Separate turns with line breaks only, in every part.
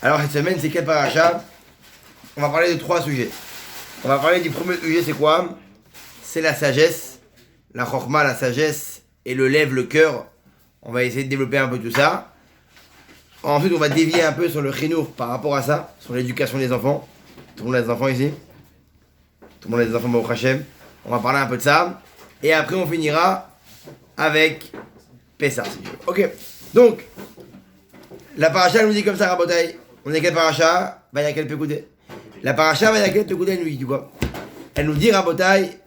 Alors cette semaine, c'est quel paracha? On va parler de 3 sujets. On va parler du premier sujet, c'est quoi? C'est la sagesse, la chorma, la sagesse, et le lève, le cœur. On va essayer de développer un peu tout ça. Ensuite, on va dévier un peu sur le chinour par rapport à ça, sur l'éducation des enfants. Tout le monde a des enfants ici? Tout le monde a des enfants, Baruch Hashem. On va parler un peu de ça. Et après, on finira avec Pessah, si tu veux. Ok. Donc, la paracha, elle nous dit comme ça, Rabotai. On est quelle paracha? Vayakel Pekudé. La paracha Vayakel Pekudé, elle nous dit quoi? Elle nous dit, Rabotai,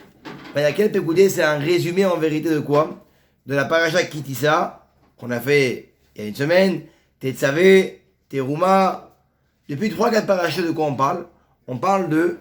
Vayakel Pekudé, c'est un résumé en vérité de quoi? De la paracha Kitissa, qu'on a fait il y a une semaine, Tetzavé, Teruma. Depuis 3-4 parachas, de quoi on parle? On parle de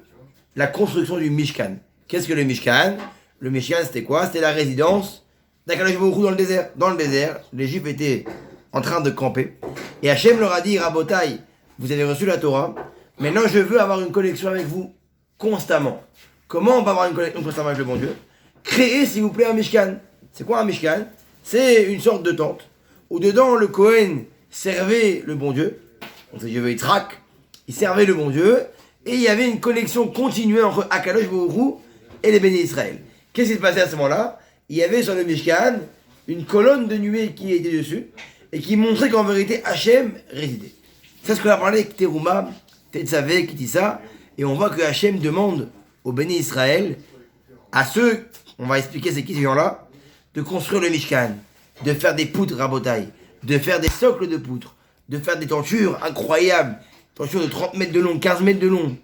la construction du Mishkan. Qu'est-ce que le Mishkan? Le Mishkan, c'était quoi? C'était la résidence d'Akadosh Baruch Hu dans le désert. Dans le désert, les Juifs étaient en train de camper. Et Hachem leur a dit, Rabotai, vous avez reçu la Torah, maintenant je veux avoir une connexion avec vous constamment. Comment on peut avoir une connexion constamment avec le bon Dieu? Créez, s'il vous plaît, un Mishkan. C'est quoi un Mishkan? C'est une sorte de tente, où dedans le Kohen servait le bon Dieu. On sait Dieu veut Yitzhak, il servait le bon Dieu, et il y avait une connexion continuelle entre Akadosh Baruch Hu et les bénis Israël. Qu'est-ce qui se passait à ce moment-là? Il y avait sur le Mishkan une colonne de nuée qui était dessus, et qui montrait qu'en vérité Hachem résidait. C'est ce qu'on a parlé avec Teruma, Tetzavé, Kitissa, et on voit que Hachem demande aux bénis Israël, à ceux, on va expliquer c'est qui ces gens-là, de construire le Mishkan, de faire des poutres rabotailles, de faire des socles de poutres, de faire des tentures incroyables, tentures de 30 mètres de long, 15 mètres de long,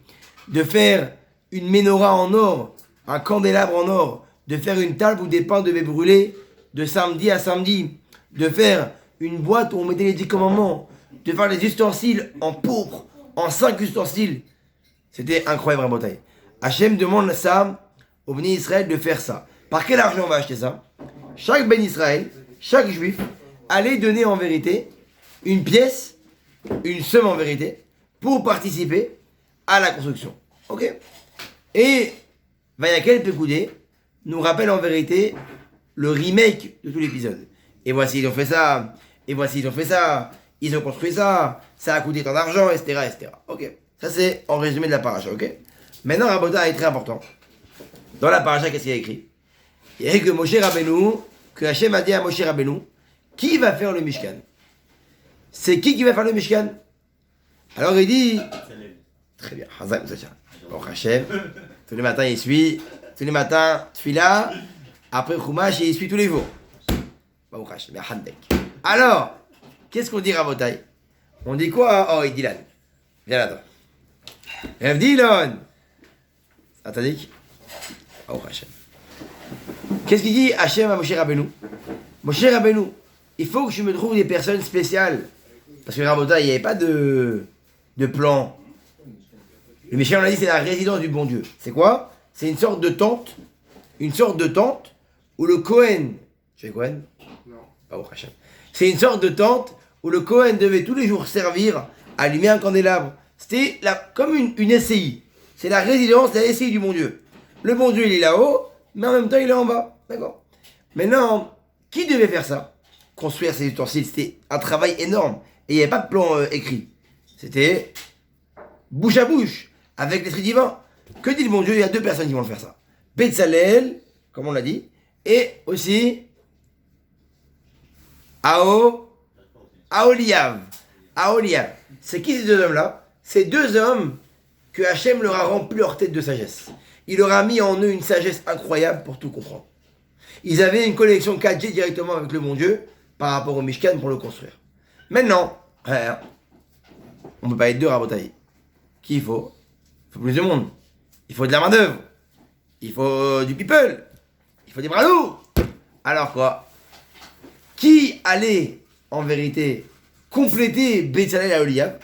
de faire une menorah en or, un candélabre en or, de faire une table où des pains devaient brûler de samedi à samedi, de faire une boîte où on mettait les 10 commandements, de faire les ustensiles en pourpre, en 5 ustensiles. C'était incroyable, rabotaille. Hachem demande ça au béni Israël de faire ça. Par quel argent on va acheter ça? Chaque béni Israël, chaque juif, allait donner en vérité une pièce, une somme en vérité, pour participer à la construction. Ok? Et Vayakel Pekudé nous rappelle en vérité le remake de tout l'épisode. Et voici, ils ont fait ça, et voici, ils ont fait ça, ils ont construit ça, ça a coûté tant d'argent, etc., etc. Ok? Ça, c'est en résumé de la paracha, ok? Maintenant, Rabotai est très important. Dans la paracha, qu'est-ce qu'il y a écrit? Il y a écrit que Moshe Rabbeinu, que Hachem a dit à Moshe Rabbeinu, qui va faire le Mishkan? C'est qui va faire le Mishkan? Alors il dit, très bien, Hazak Moussachan. Bon, Hachem, tous les matins il suit, tous les matins, Tfila, après Chumash, il suit tous les jours. Bon, Hachem, mais Haddek. Alors, qu'est-ce qu'on dit Rabotai? On dit quoi? Oh, il dit Dylan. Viens là-dedans. Rêve Dylan. Atadik. Oh, Hachem. Qu'est-ce qu'il dit Hachem à Moshe Rabbeinu? Moshe Rabbeinu, il faut que je me trouve des personnes spéciales. Parce que Rabotai, il n'y avait pas de plan. Le Mishkan, on a dit, c'est la résidence du bon Dieu. C'est quoi? C'est une sorte de tente où le Kohen. Tu es Kohen? Non. Oh, Hachem. C'est une sorte de tente où le Kohen devait tous les jours servir, allumer un candélabre. C'était comme une SCI. C'est la résidence, la SCI du bon Dieu. Le bon Dieu, il est là-haut, mais en même temps, il est en bas. D'accord? Maintenant, qui devait faire ça? Construire ces ustensiles, c'était un travail énorme. Et il n'y avait pas de plan écrit. C'était bouche à bouche, avec l'esprit divin. Que dit le bon Dieu? Il y a 2 personnes qui vont le faire ça. Betzalel, comme on l'a dit, et aussi Aholiav. C'est qui ces 2 hommes-là? Ces 2 hommes que Hachem leur a rempli leur tête de sagesse. Il leur a mis en eux une sagesse incroyable pour tout comprendre. Ils avaient une connexion 4G directement avec le bon Dieu par rapport au Mishkan pour le construire. Maintenant, on ne peut pas être 2 rabotailles. Qui il faut? Il faut plus de monde. Il faut de la main-d'œuvre. Il faut du people. Il faut des bras lourds. Alors quoi? Qui allait en vérité compléter Betzalel et Aholiav?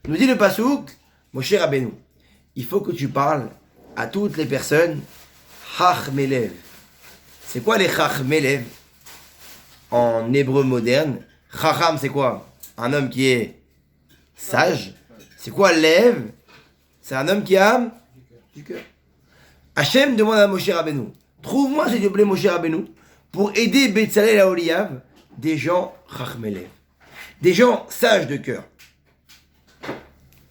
Nous dit le Passouk, Moshe Rabbeinu, il faut que tu parles à toutes les personnes Chachmelev. C'est quoi les Chachmelev en hébreu moderne? Chacham, c'est quoi? Un homme qui est sage. C'est quoi Lev? C'est un homme qui a du cœur. Hachem demande à Moshe Rabbeinu, trouve-moi s'il te plaît Moshe Rabbeinu pour aider Betzalel et Aholiav, des gens Chachmelev, des gens sages de cœur.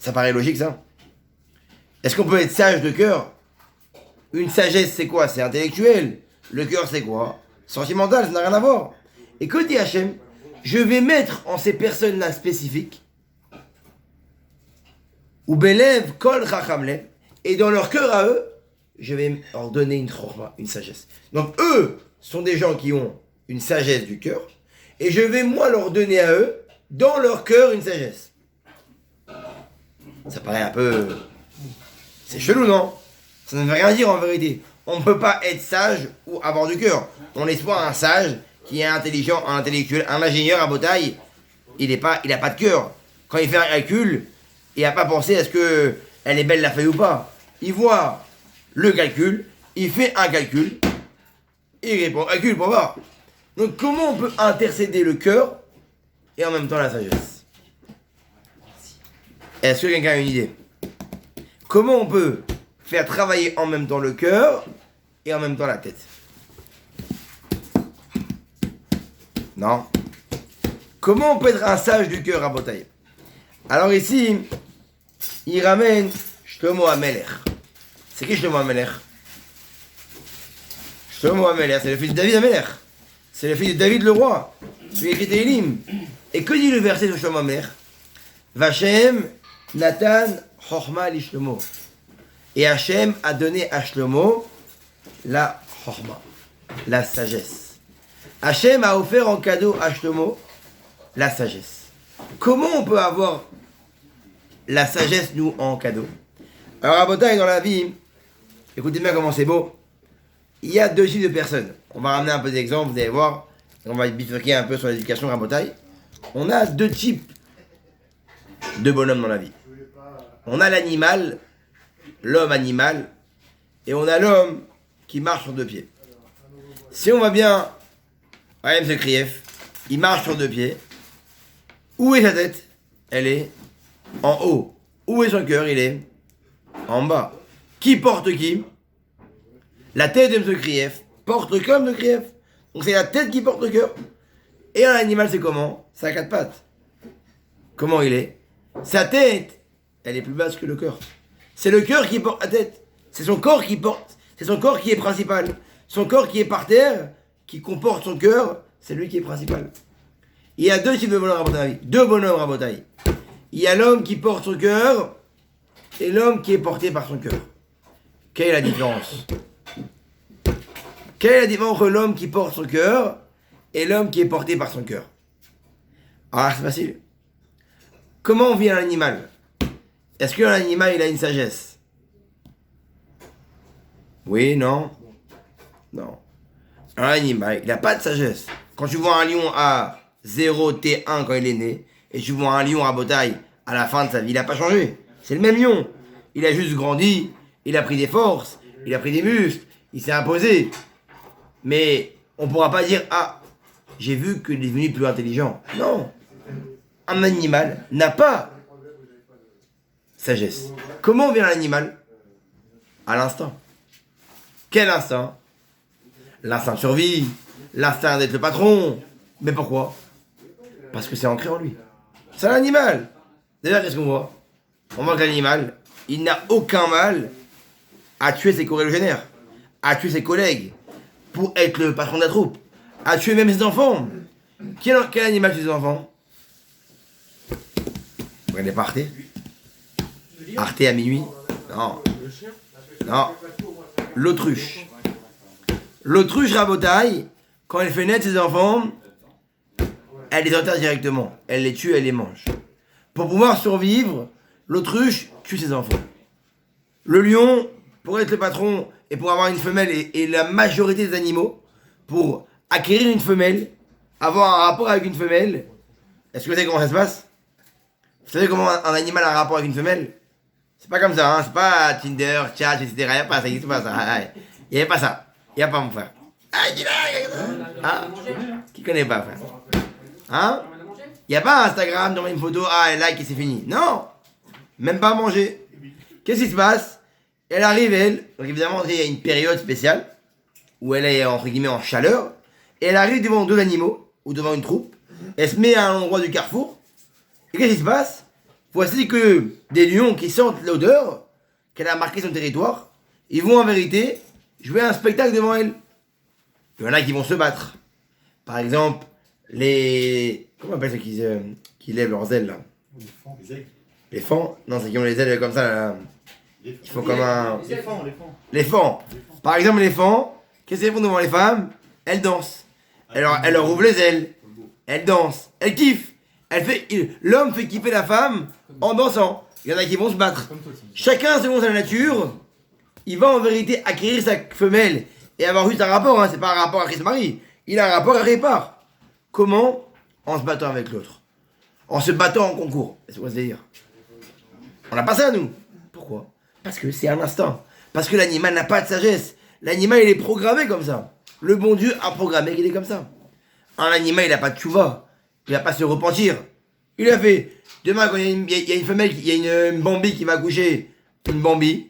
Ça paraît logique, ça. Est-ce qu'on peut être sage de cœur? Une sagesse, c'est quoi? C'est intellectuel. Le cœur, c'est quoi? Sentimental, ça n'a rien à voir. Et que dit Hachem? Je vais mettre en ces personnes-là spécifiques, ou Belev Kol Chachamle, et dans leur cœur à eux, je vais leur donner une chorma, une sagesse. Donc eux sont des gens qui ont une sagesse du cœur, et je vais moi leur donner à eux, dans leur cœur, une sagesse. Ça paraît un peu... C'est chelou, non? Ça ne veut rien dire en vérité. On ne peut pas être sage ou avoir du cœur. On espoir un sage qui est intelligent, un intellectuel, un ingénieur à Botaï, il n'a pas de cœur. Quand il fait un calcul, il n'a pas pensé à ce que elle est belle la feuille ou pas. Il voit le calcul, il fait un calcul, il répond calcul pour voir. Donc comment on peut intercéder le cœur et en même temps la sagesse? Est-ce que quelqu'un a une idée? Comment on peut faire travailler en même temps le cœur et en même temps la tête? Non. Comment on peut être un sage du cœur à Botaï? Alors ici, il ramène Shlomo HaMelech. C'est qui Shlomo HaMelech? Shlomo HaMelech, c'est le fils de David HaMelech. C'est le fils de David le roi. Celui qui écrit Téhilim. Et que dit le verset de Shlomo HaMelech? Vachem Nathan Chochma li Shlomo. Et Hachem a donné à Shlomo la Chochma, la sagesse. Hachem a offert en cadeau à Shlomo la sagesse. Comment on peut avoir la sagesse, nous, en cadeau? Alors, à Botaï, dans la vie, écoutez bien comment c'est beau. Il y a deux types de personnes. On va ramener un peu d'exemples, vous allez voir. On va bifurquer un peu sur l'éducation à Botaï. On a deux types de bonhommes dans la vie. On a l'animal, l'homme animal, et on a l'homme qui marche sur deux pieds. Si on va bien, M. Krief, il marche sur deux pieds. Où est sa tête? Elle est en haut. Où est son cœur? Il est en bas. Qui porte qui? La tête de M. Krief porte comme M. Krief. Donc c'est la tête qui porte le cœur. Et un animal, c'est comment? Ça a quatre pattes. Comment il est? Sa tête, elle est plus basse que le cœur. C'est le cœur qui porte la tête. C'est son corps qui porte. C'est son corps qui est principal. Son corps qui est par terre, qui comporte son cœur, c'est lui qui est principal. Il y a deux types de bonhommes à Botaï. Deux bonhommes à Botaï. Il y a l'homme qui porte son cœur et l'homme qui est porté par son cœur. Quelle est la différence? Quelle est la différence entre l'homme qui porte son cœur et l'homme qui est porté par son cœur? Alors c'est facile. Comment on vit un animal? Est-ce qu'un animal il a une sagesse? Oui, non? Non. Un animal, il n'a pas de sagesse. Quand tu vois un lion à 0 T1 quand il est né, et tu vois un lion à Botaï à la fin de sa vie, il n'a pas changé. C'est le même lion. Il a juste grandi, il a pris des forces, il a pris des muscles, il s'est imposé. Mais on ne pourra pas dire, ah, j'ai vu qu'il est devenu plus intelligent. Non. Un animal n'a pas sagesse. Comment vient l'animal? À l'instinct. Quel instinct? L'instinct de survie, l'instinct d'être le patron. Mais pourquoi? Parce que c'est ancré en lui. C'est un animal. Déjà, qu'est-ce qu'on voit? On voit que l'animal, il n'a aucun mal à tuer ses corrélogénaires, à tuer ses collègues, pour être le patron de la troupe, à tuer même ses enfants. Quel animal tue ses enfants? Vous regardez pas Arte? Arte à minuit? Non. Non. L'autruche. L'autruche rabotaille, quand elle fait naître ses enfants, elle les enterre directement. Elle les tue, elle les mange. Pour pouvoir survivre, l'autruche tue ses enfants. Le lion, pour être le patron et pour avoir une femelle, et la majorité des animaux, pour acquérir une femelle, avoir un rapport avec une femelle, est-ce que vous savez comment ça se passe? Vous savez comment un animal a un rapport avec une femelle? C'est pas comme ça, hein? C'est pas Tinder, chat, etc. Il n'y a pas ça, il n'existe pas ça. Il n'y a pas ça. Il n'y a pas mon frère. Ah, qui connaît pas, frère? Hein? Il n'y a pas Instagram, dans une photo, elle like et c'est fini. Non! Même pas manger. Qu'est-ce qui se passe? Elle arrive, elle. Donc évidemment, il y a une période spéciale où elle est, entre guillemets, en chaleur. Et elle arrive devant deux animaux, ou devant une troupe. Elle se met à un endroit du carrefour. Et qu'est-ce qui se passe? voici que des lions qui sentent l'odeur qu'elle a marqué son territoire, ils vont en vérité jouer un spectacle devant elle. Il y en a qui vont se battre. Par exemple, les... Comment on appelle ceux qui lèvent leurs ailes là?
Les fans, les aigles.
Les fans? Non, c'est qui ont les ailes comme ça là. Ils font comme un...
Les fans, les fans.
Les fans. Par exemple, les fans, qu'est-ce qu'elles font devant les femmes? Elles dansent. Elle leur ouvre les ailes. Elle danse. Elle kiffe. L'homme fait kiffer la femme en dansant. Il y en a qui vont se battre. Chacun selon sa nature, il va en vérité acquérir sa femelle et avoir juste un rapport. Hein. C'est pas un rapport à Christ-Marie. Il a un rapport à répart. Comment? En se battant avec l'autre. En se battant en concours. C'est quoi ce délire? On n'a pas ça, nous. Pourquoi? Parce que c'est un instinct. Parce que l'animal n'a pas de sagesse. L'animal, il est programmé comme ça. Le bon Dieu a programmé qu'il est comme ça. Un animal, il n'a pas de tchouva. Il va pas se repentir. Il a fait. Demain, quand il y a une femelle, il y a une Bambi qui va accoucher, une Bambi,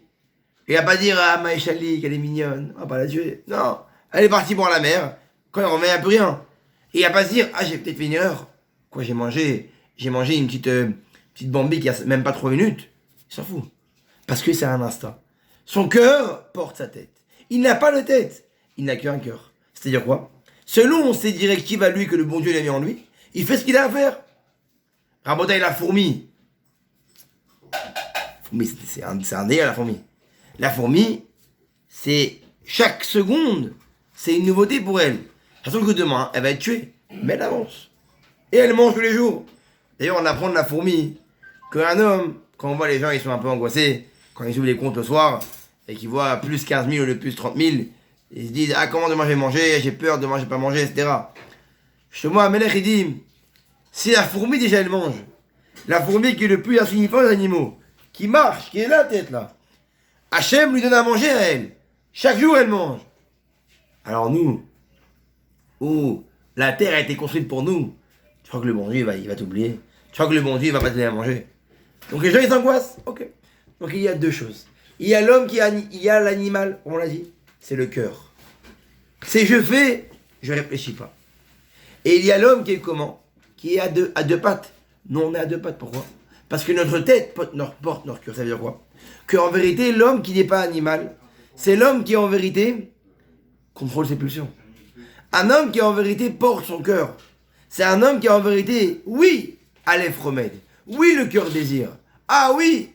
il va pas dire à Maïchali qu'elle est mignonne. On va pas la tuer. Non. Elle est partie boire la mer. Quand elle revient, il n'y a plus rien. Et il va pas se dire, ah, j'ai peut-être fait une erreur. Quoi, j'ai mangé une petite Bambi qui a même pas 3 minutes. Il s'en fout. Parce que c'est un instinct. Son cœur porte sa tête. Il n'a pas de tête. Il n'a qu'un cœur. C'est-à-dire quoi? Selon ses directives à lui que le bon Dieu l'a mis en lui, il fait ce qu'il a à faire. Rabotaille, la fourmi. C'est un délire, la fourmi. La fourmi, c'est chaque seconde, c'est une nouveauté pour elle. Façon que demain, elle va être tuée. Mais elle avance. Et elle mange tous les jours. D'ailleurs, on apprend de la fourmi qu'un homme, quand on voit les gens, ils sont un peu angoissés, quand ils ouvrent les comptes le soir, et qu'ils voient plus 15 000 ou le plus 30 000, ils se disent, ah, comment demain je vais manger, j'ai peur, demain je vais pas manger, etc. Chez moi, Melech, il dit, si la fourmi déjà elle mange, la fourmi qui est le plus insignifiant des animaux, qui marche, qui est là, tête là, Hachem lui donne à manger à elle. Chaque jour elle mange. Alors nous, où la terre a été construite pour nous, tu crois que le bon Dieu il va t'oublier? Tu crois que le bon Dieu il va pas te donner à manger? Donc les gens ils s'angoissent. Ok. Donc il y a deux choses. Il y a l'homme il y a l'animal, on l'a dit, c'est le cœur. C'est je fais, je réfléchis pas. Et il y a l'homme qui est comment? Qui est à deux pattes. Nous on est à deux pattes, pourquoi? Parce que notre tête porte notre cœur. Ça veut dire quoi? Qu'en vérité, l'homme qui n'est pas animal, c'est l'homme qui en vérité contrôle ses pulsions. Un homme qui en vérité porte son cœur. C'est un homme qui en vérité, oui, Aleph Remède. Oui, le cœur désire. Ah oui,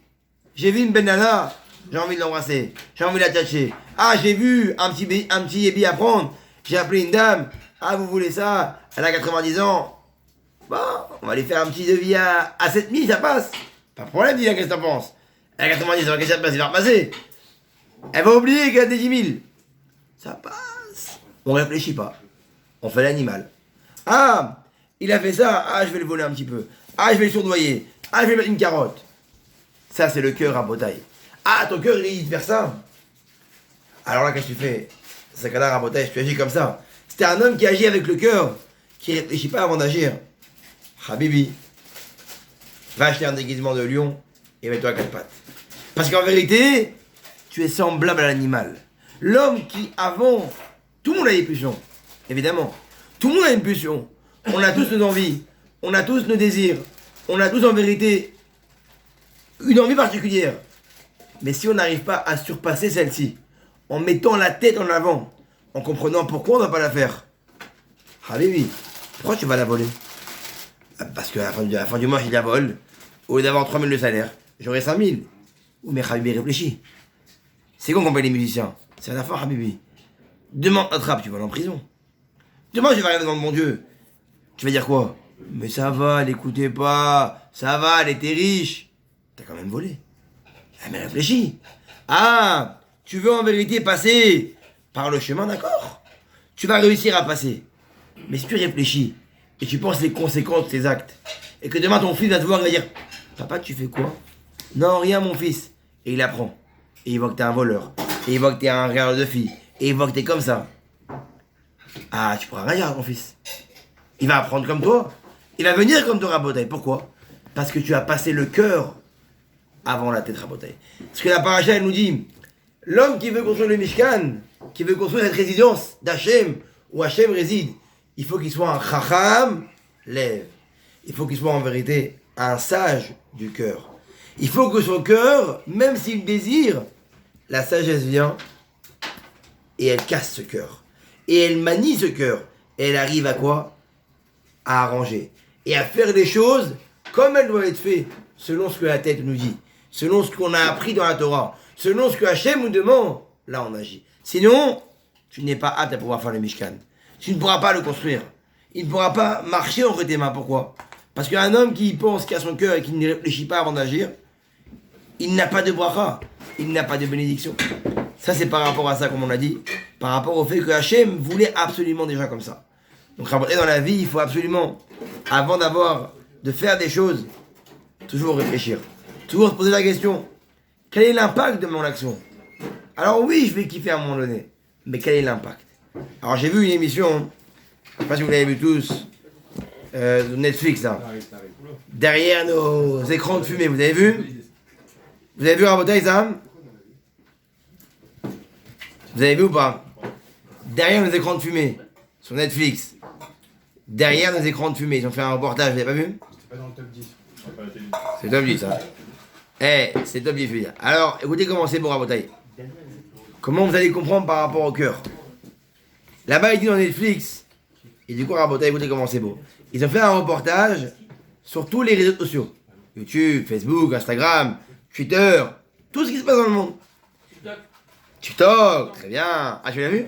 j'ai vu une banana, j'ai envie de l'embrasser, j'ai envie de la tâcher. Ah, j'ai vu un petit ébi à prendre, j'ai appelé une dame. Ah, vous voulez ça? Elle a 90 ans. Bon, on va aller faire un petit devis à 7000, ça passe. Pas de problème, dis-là, qu'est-ce que t'en penses? Elle a 90 ans, qu'est-ce que ça passe? Il va repasser. Elle va oublier qu'elle a des 10 000. Ça passe. On réfléchit pas. On fait l'animal. Ah, il a fait ça. Ah, je vais le voler un petit peu. Ah, je vais le surdoyer. Ah, je vais mettre une carotte. Ça, c'est le cœur à Botaï. Ah, ton cœur, il est vers ça. Alors là, qu'est-ce que tu fais? C'est qu'à à Botaï, tu agis comme ça. C'était un homme qui agit avec le cœur, qui réfléchit pas avant d'agir. Habibi, va acheter un déguisement de lion et mets-toi à 4 pattes. Parce qu'en vérité, tu es semblable à l'animal. L'homme qui, avant, tout le monde a des pulsions, évidemment. Tout le monde a une pulsion. On a tous nos envies, on a tous nos désirs, on a tous en vérité une envie particulière. Mais si on n'arrive pas à surpasser celle-ci, en mettant la tête en avant, en comprenant pourquoi on ne va pas la faire. Habibi, pourquoi tu vas la voler? Parce qu'à la fin du mois, je la vole. Au lieu d'avoir 3000 de salaire, j'aurai 5000. Oui, mais Habibi, réfléchis. C'est quand qu'on paye les musiciens? C'est à la fin, Habibi. Demain, attrape, tu vas aller en prison. Demain, je vais arriver dans le bon Dieu. Tu vas dire quoi? Mais ça va, l'écoutez pas. Ça va, elle était riche. T'as quand même volé. Ah, mais réfléchis. Ah, tu veux en vérité passer par le chemin, d'accord? Tu vas réussir à passer. Mais si tu réfléchis, et tu penses les conséquences de tes actes, et que demain ton fils va te voir et va dire, papa, tu fais quoi? Non, rien, mon fils. Et il apprend. Et il voit que t'es un voleur. Et il voit que t'es un regard de fille. Et il voit que t'es comme ça. Ah, tu pourras rien dire à ton fils. Il va apprendre comme toi. Il va venir comme toi, Rabotaï. Pourquoi? Parce que tu as passé le cœur avant la tête, Rabotaï. Parce que la paracha, elle nous dit, l'homme qui veut construire le Mishkan, qui veut construire cette résidence d'Hachem, où Hachem réside, il faut qu'il soit un chacham, lève. Il faut qu'il soit en vérité un sage du cœur. Il faut que son cœur, même s'il désire, la sagesse vient et elle casse ce cœur. Et elle manie ce cœur. Et elle arrive à quoi? À arranger. Et à faire des choses comme elles doivent être faites, selon ce que la tête nous dit, selon ce qu'on a appris dans la Torah, selon ce que Hachem nous demande. Là, on agit. Sinon, tu n'es pas apte à pouvoir faire le Mishkan. Tu ne pourras pas le construire. Il ne pourra pas marcher entre tes mains. Pourquoi? Parce qu'un homme qui pense qu'à son cœur et qui ne réfléchit pas avant d'agir, il n'a pas de bracha, il n'a pas de bénédiction. Ça, c'est par rapport à ça, comme on a dit, par rapport au fait que Hachem voulait absolument des gens comme ça. Donc, rapporter dans la vie, il faut absolument, avant de faire des choses, toujours réfléchir. Toujours se poser la question, quel est l'impact de mon action? Alors oui, je vais kiffer à un moment donné, mais quel est l'impact? Alors j'ai vu une émission, je ne sais pas si vous l'avez vu tous, de Netflix là. Derrière nos écrans de fumée, vous avez vu? Vous avez vu Rabotai ça? Vous avez vu ou pas? Derrière nos écrans de fumée, sur Netflix. Derrière nos écrans de fumée, ils ont fait un reportage, vous l'avez pas vu?
C'est pas dans le top 10.
C'est top 10 ça. C'est top 10 je veux dire. Alors, écoutez comment c'est pour Rabotai. Comment vous allez comprendre par rapport au cœur. Là-bas, il dit dans Netflix, et du coup, Rabotai, écoutez comment c'est beau. Ils ont fait un reportage sur tous les réseaux sociaux. YouTube, Facebook, Instagram, Twitter, tout ce qui se passe dans le monde. TikTok, très bien. Ah, tu l'as vu?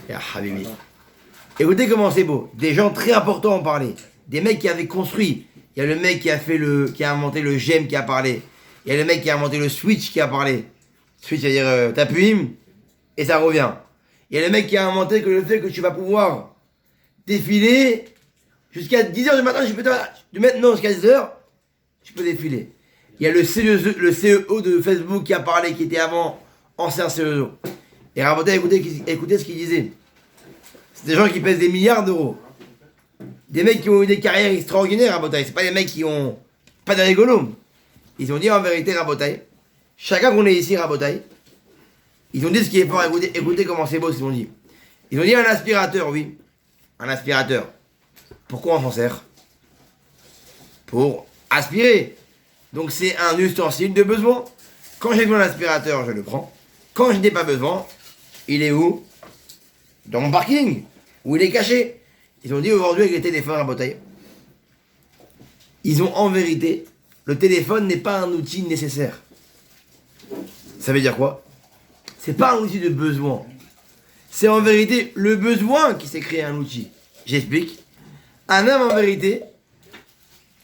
Ya Habibi. Écoutez comment c'est beau. Des gens très importants ont parlé. Des mecs qui avaient construit. Il y a le mec qui a inventé le GEM qui a parlé. Il y a le mec qui a inventé le Switch qui a parlé. Switch, c'est-à-dire t'appuies et ça revient. Il y a le mec qui a inventé que le fait que tu vas pouvoir défiler jusqu'à 10h du matin, de maintenant jusqu'à 10h, tu peux défiler. Il y a le CEO de Facebook qui a parlé, qui était avant ancien CEO. Et Rabotai, écoutez ce qu'il disait. C'est des gens qui pèsent des milliards d'euros. Des mecs qui ont eu des carrières extraordinaires, Rabotai. C'est pas des mecs qui ont pas de rigolo. Ils ont dit en vérité, Rabotai, chacun qu'on est ici, Rabotai, ils ont dit ce qui est fort. Écoutez comment c'est beau ce qu'ils ont dit. Ils ont dit un aspirateur, oui. Un aspirateur. Pourquoi on s'en sert? Pour aspirer. Donc c'est un ustensile de besoin. Quand j'ai besoin d'un aspirateur, je le prends. Quand je n'ai pas besoin, il est où? Dans mon parking. Où il est caché. Ils ont dit aujourd'hui avec les téléphones à bouteille. Ils ont en vérité, le téléphone n'est pas un outil nécessaire. Ça veut dire quoi? C'est pas un outil de besoin. C'est en vérité le besoin qui s'est créé un outil. J'explique. Un homme en vérité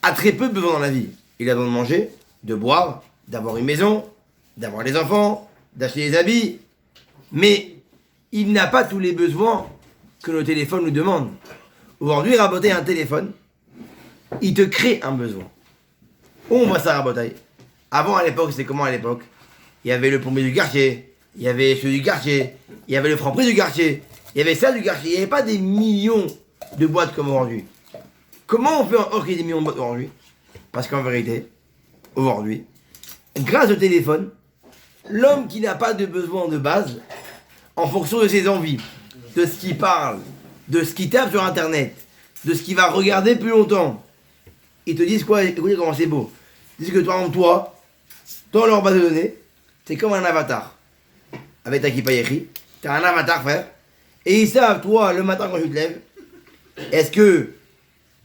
a très peu de besoins dans la vie. Il a besoin de manger, de boire, d'avoir une maison, d'avoir des enfants, d'acheter des habits. Mais il n'a pas tous les besoins que nos téléphones nous demandent. Aujourd'hui, raboter un téléphone, il te crée un besoin. Où on voit ça raboter? Avant, à l'époque, c'était comment à l'époque? Il y avait le plombier du quartier, il y avait celui du quartier, il y avait le franc-prix du quartier, il y avait ça du quartier. Il n'y avait pas des millions de boîtes comme aujourd'hui. Comment on fait encore qu'il y ait des millions de boîtes aujourd'hui? Parce qu'en vérité, aujourd'hui, grâce au téléphone, l'homme qui n'a pas de besoin de base, en fonction de ses envies, de ce qu'il parle, de ce qu'il tape sur internet, de ce qu'il va regarder plus longtemps, ils te disent quoi? Écoutez comment c'est beau. Ils disent que toi, dans leur base de données, c'est comme un avatar. Avec ta kippa yéchi, t'as un avatar, frère. Et ils savent, toi, le matin quand tu te lèves, est-ce que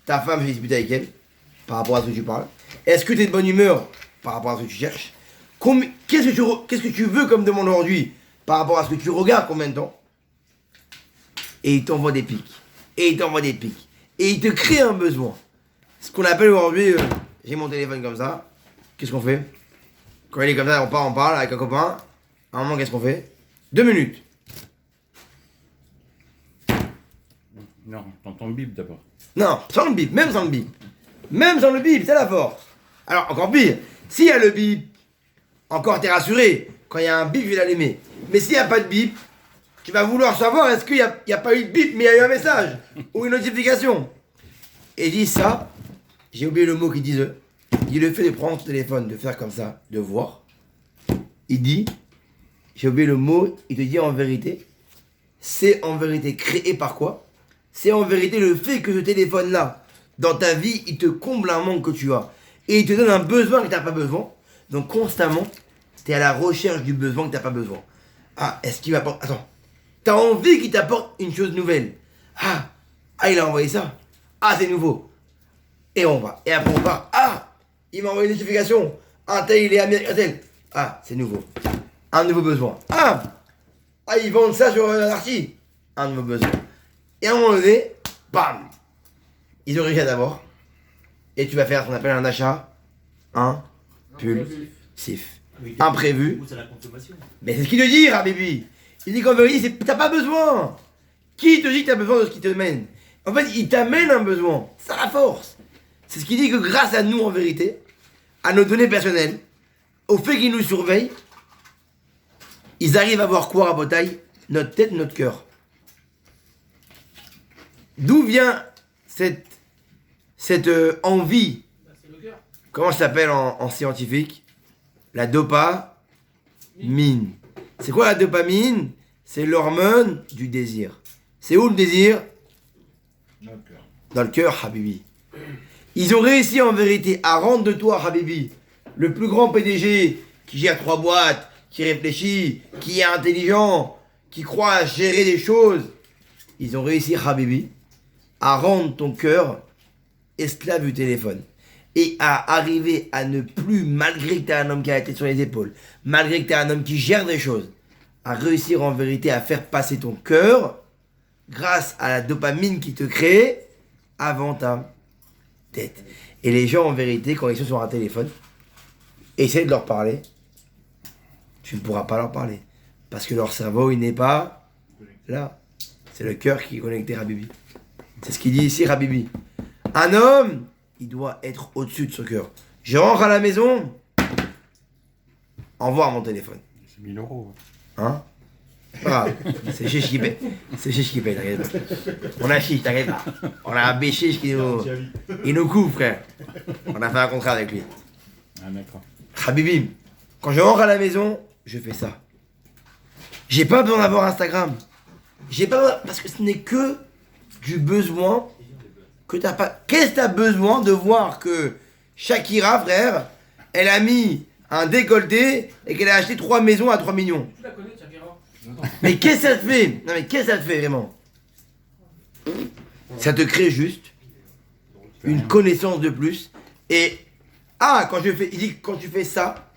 ta femme fait disputer avec elle par rapport à ce que tu parles? Est-ce que tu es de bonne humeur par rapport à ce que tu cherches? Qu'est-ce que tu veux comme demande aujourd'hui par rapport à ce que tu regardes combien de temps? Et il t'envoie des pics. Et il t'envoie des pics. Et il te crée un besoin. Ce qu'on appelle aujourd'hui, j'ai mon téléphone comme ça. Qu'est-ce qu'on fait? Quand il est comme ça, on parle avec un copain. À un moment, qu'est-ce qu'on fait? 2 minutes.
Non, t'entends le bip d'abord.
Non, sans le bip, même sans le bip. Même sans le bip, c'est la force. Alors, encore pire, s'il y a le bip, encore t'es rassuré. Quand il y a un bip, je vais l'allumer. Mais s'il n'y a pas de bip, tu vas vouloir savoir est-ce qu'il n'y a pas eu de bip, mais il y a eu un message ou une notification. Et dit ça, j'ai oublié le mot qu'ils disent. Il dit le fait de prendre ton téléphone, de faire comme ça, de voir. Il dit, j'ai oublié le mot, il te dit en vérité, c'est en vérité créé par quoi? C'est en vérité le fait que ce téléphone-là Dans ta vie, il te comble un manque que tu as. Et il te donne un besoin que tu n'as pas besoin. Donc constamment, tu es à la recherche du besoin que tu n'as pas besoin. Ah, est-ce qu'il m'apporte... Attends. Tu as envie qu'il t'apporte une chose nouvelle. Ah, il a envoyé ça. Ah, c'est nouveau. Et on va. Et après on part. Ah, il m'a envoyé une notification. Un tel, il est américain. Tel. Ah, c'est nouveau. Un nouveau besoin. Ils vendent ça sur l'archi. Un nouveau besoin. Et à un moment donné, bam, ils ont réussi d'abord. Et tu vas faire ce qu'on appelle un achat impulsif. Imprévu.
C'est la consommation.
Mais c'est ce qu'il te dit, Habibi. Il dit qu'en vérité, t'as pas besoin. Qui te dit que t'as besoin de ce qu'il te mène? En fait, il t'amène un besoin. C'est la force. C'est ce qui dit que grâce à nous, en vérité, à nos données personnelles, au fait qu'ils nous surveillent, ils arrivent à voir quoi, Rabotaï? Notre tête, notre cœur. D'où vient cette envie? Comment ça s'appelle en scientifique? La dopamine. C'est quoi la dopamine? C'est l'hormone du désir. C'est où le désir?
Dans le cœur.
Dans le cœur, Habibi. Ils ont réussi en vérité à rendre de toi, Habibi, le plus grand PDG qui gère 3 boîtes, qui réfléchit, qui est intelligent, qui croit à gérer des choses. Ils ont réussi, Habibi, à rendre ton cœur esclave du téléphone. Et à arriver à ne plus, malgré que tu es un homme qui a la tête sur les épaules, malgré que tu es un homme qui gère des choses, à réussir en vérité à faire passer ton cœur grâce à la dopamine qui te crée avant ta tête. Et les gens en vérité, quand ils sont sur un téléphone, essaie de leur parler, tu ne pourras pas leur parler. Parce que leur cerveau, il n'est pas là. C'est le cœur qui est connecté à Habibi. C'est ce qu'il dit ici, Habibi. Un homme, il doit être au-dessus de ce cœur. Je rentre à la maison, envoie mon téléphone.
C'est 1000 euros.
Hein? Ah, c'est chiche qui paye. C'est chiche qui paye, t'inquiète pas. On a chiche, t'inquiète pas. On a un béchiche qui nous couvre, frère. On a fait un contrat avec lui.
Ah, d'accord.
Habibi, quand je rentre à la maison, je fais ça. J'ai pas besoin d'avoir Instagram. J'ai pas besoin, parce que ce n'est que du besoin que t'as pas. Qu'est-ce que t'as besoin de voir que Shakira, frère, elle a mis un décolleté et qu'elle a acheté 3 maisons à 3 millions.
Tu la connais, Shakira?
Mais qu'est-ce que ça te fait? Non mais qu'est-ce que ça te fait vraiment? Ça te crée juste une connaissance de plus. Et quand je fais, il dit que quand tu fais ça,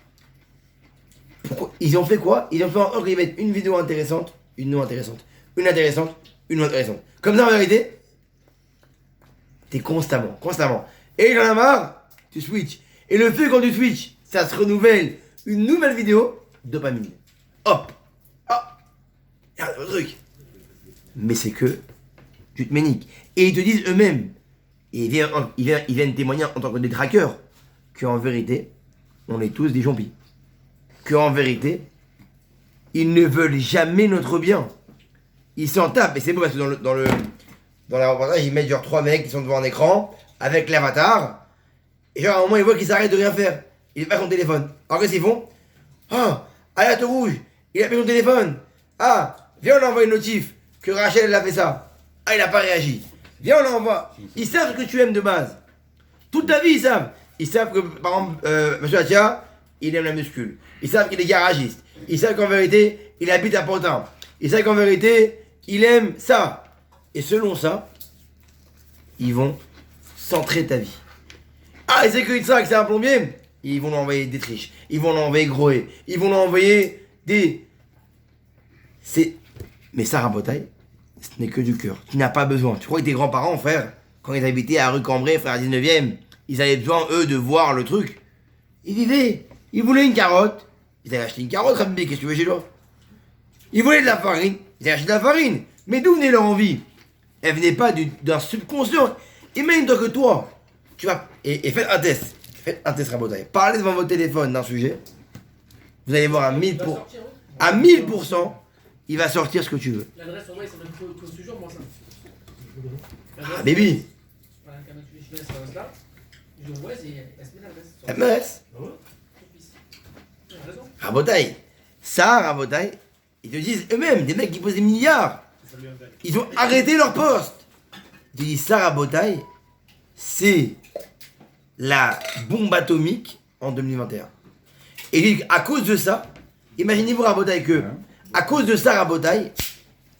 pourquoi ils ont fait quoi? Ils ont fait en sorte qu'ils mettent une vidéo intéressante, une non intéressante, une intéressante, une non intéressante. Comme ça en vérité, t'es constamment. Et il en a marre, tu switches. Et le fait quand tu switches, ça se renouvelle. Une nouvelle vidéo, dopamine. Hop. Regarde le truc. Mais c'est que tu te méniques. Et ils te disent eux-mêmes, et ils viennent témoigner en tant que des traqueurs, qu'en vérité, on est tous des zombis. Qu'en vérité, ils ne veulent jamais notre bien. Ils s'en tapent. Et c'est beau parce que dans la reportage, ils mettent genre 3 mecs qui sont devant un écran, avec l'avatar. Et genre à un moment, ils voient qu'ils s'arrêtent de rien faire. Ils pas son téléphone. Alors qu'est-ce qu'ils font? Alerte rouge, il a pris son téléphone. Viens, on envoie une notif que Rachel elle a fait ça. Il a pas réagi. Viens, on l'envoie. Ils savent ce que tu aimes de base. Toute ta vie, ils savent. Ils savent que, par exemple, monsieur Atia, il aime la muscule. Ils savent qu'il est garagiste. Ils savent qu'en vérité, il habite à Pantin. Ils savent qu'en vérité, il aime ça. Et selon ça, ils vont centrer ta vie. Et c'est que ça, que c'est un plombier. Ils vont lui envoyer des triches. Ils vont lui envoyer Groé. Ils vont lui envoyer des... Mais ça, Rabotaï, ce n'est que du cœur. Tu n'as pas besoin. Tu crois que tes grands-parents, frère, quand ils habitaient à rue Cambrai, frère, à 19e, ils avaient besoin, eux, de voir le truc. Ils vivaient. Ils voulaient une carotte. Ils avaient acheté une carotte, Rabbi, qu'est-ce que tu veux chez toi? Ils voulaient de la farine. Ils avaient acheté de la farine. Mais d'où venait leur envie? Elle venait pas d'un subconscient. Imagine-toi que toi, tu vas... Et faites un test. Faites un test, Rabotaï. Parlez devant votre téléphone d'un sujet. Vous allez voir à 1000%, il va sortir ce que tu veux.
L'adresse, en vrai, c'est même que toujours, moi, ça.
Baby.
Voilà, quand je laisse là, je vois, elle se met l'adresse.
MS. Rabotaï. Ça, Rabotaï, ils te disent eux-mêmes, des mecs qui posent des milliards. Ils ont arrêté leur poste. Ils te disent ça, Rabotaï, c'est la bombe atomique en 2021. Et à cause de ça, imaginez-vous Rabotaï que, à cause de ça Rabotaï,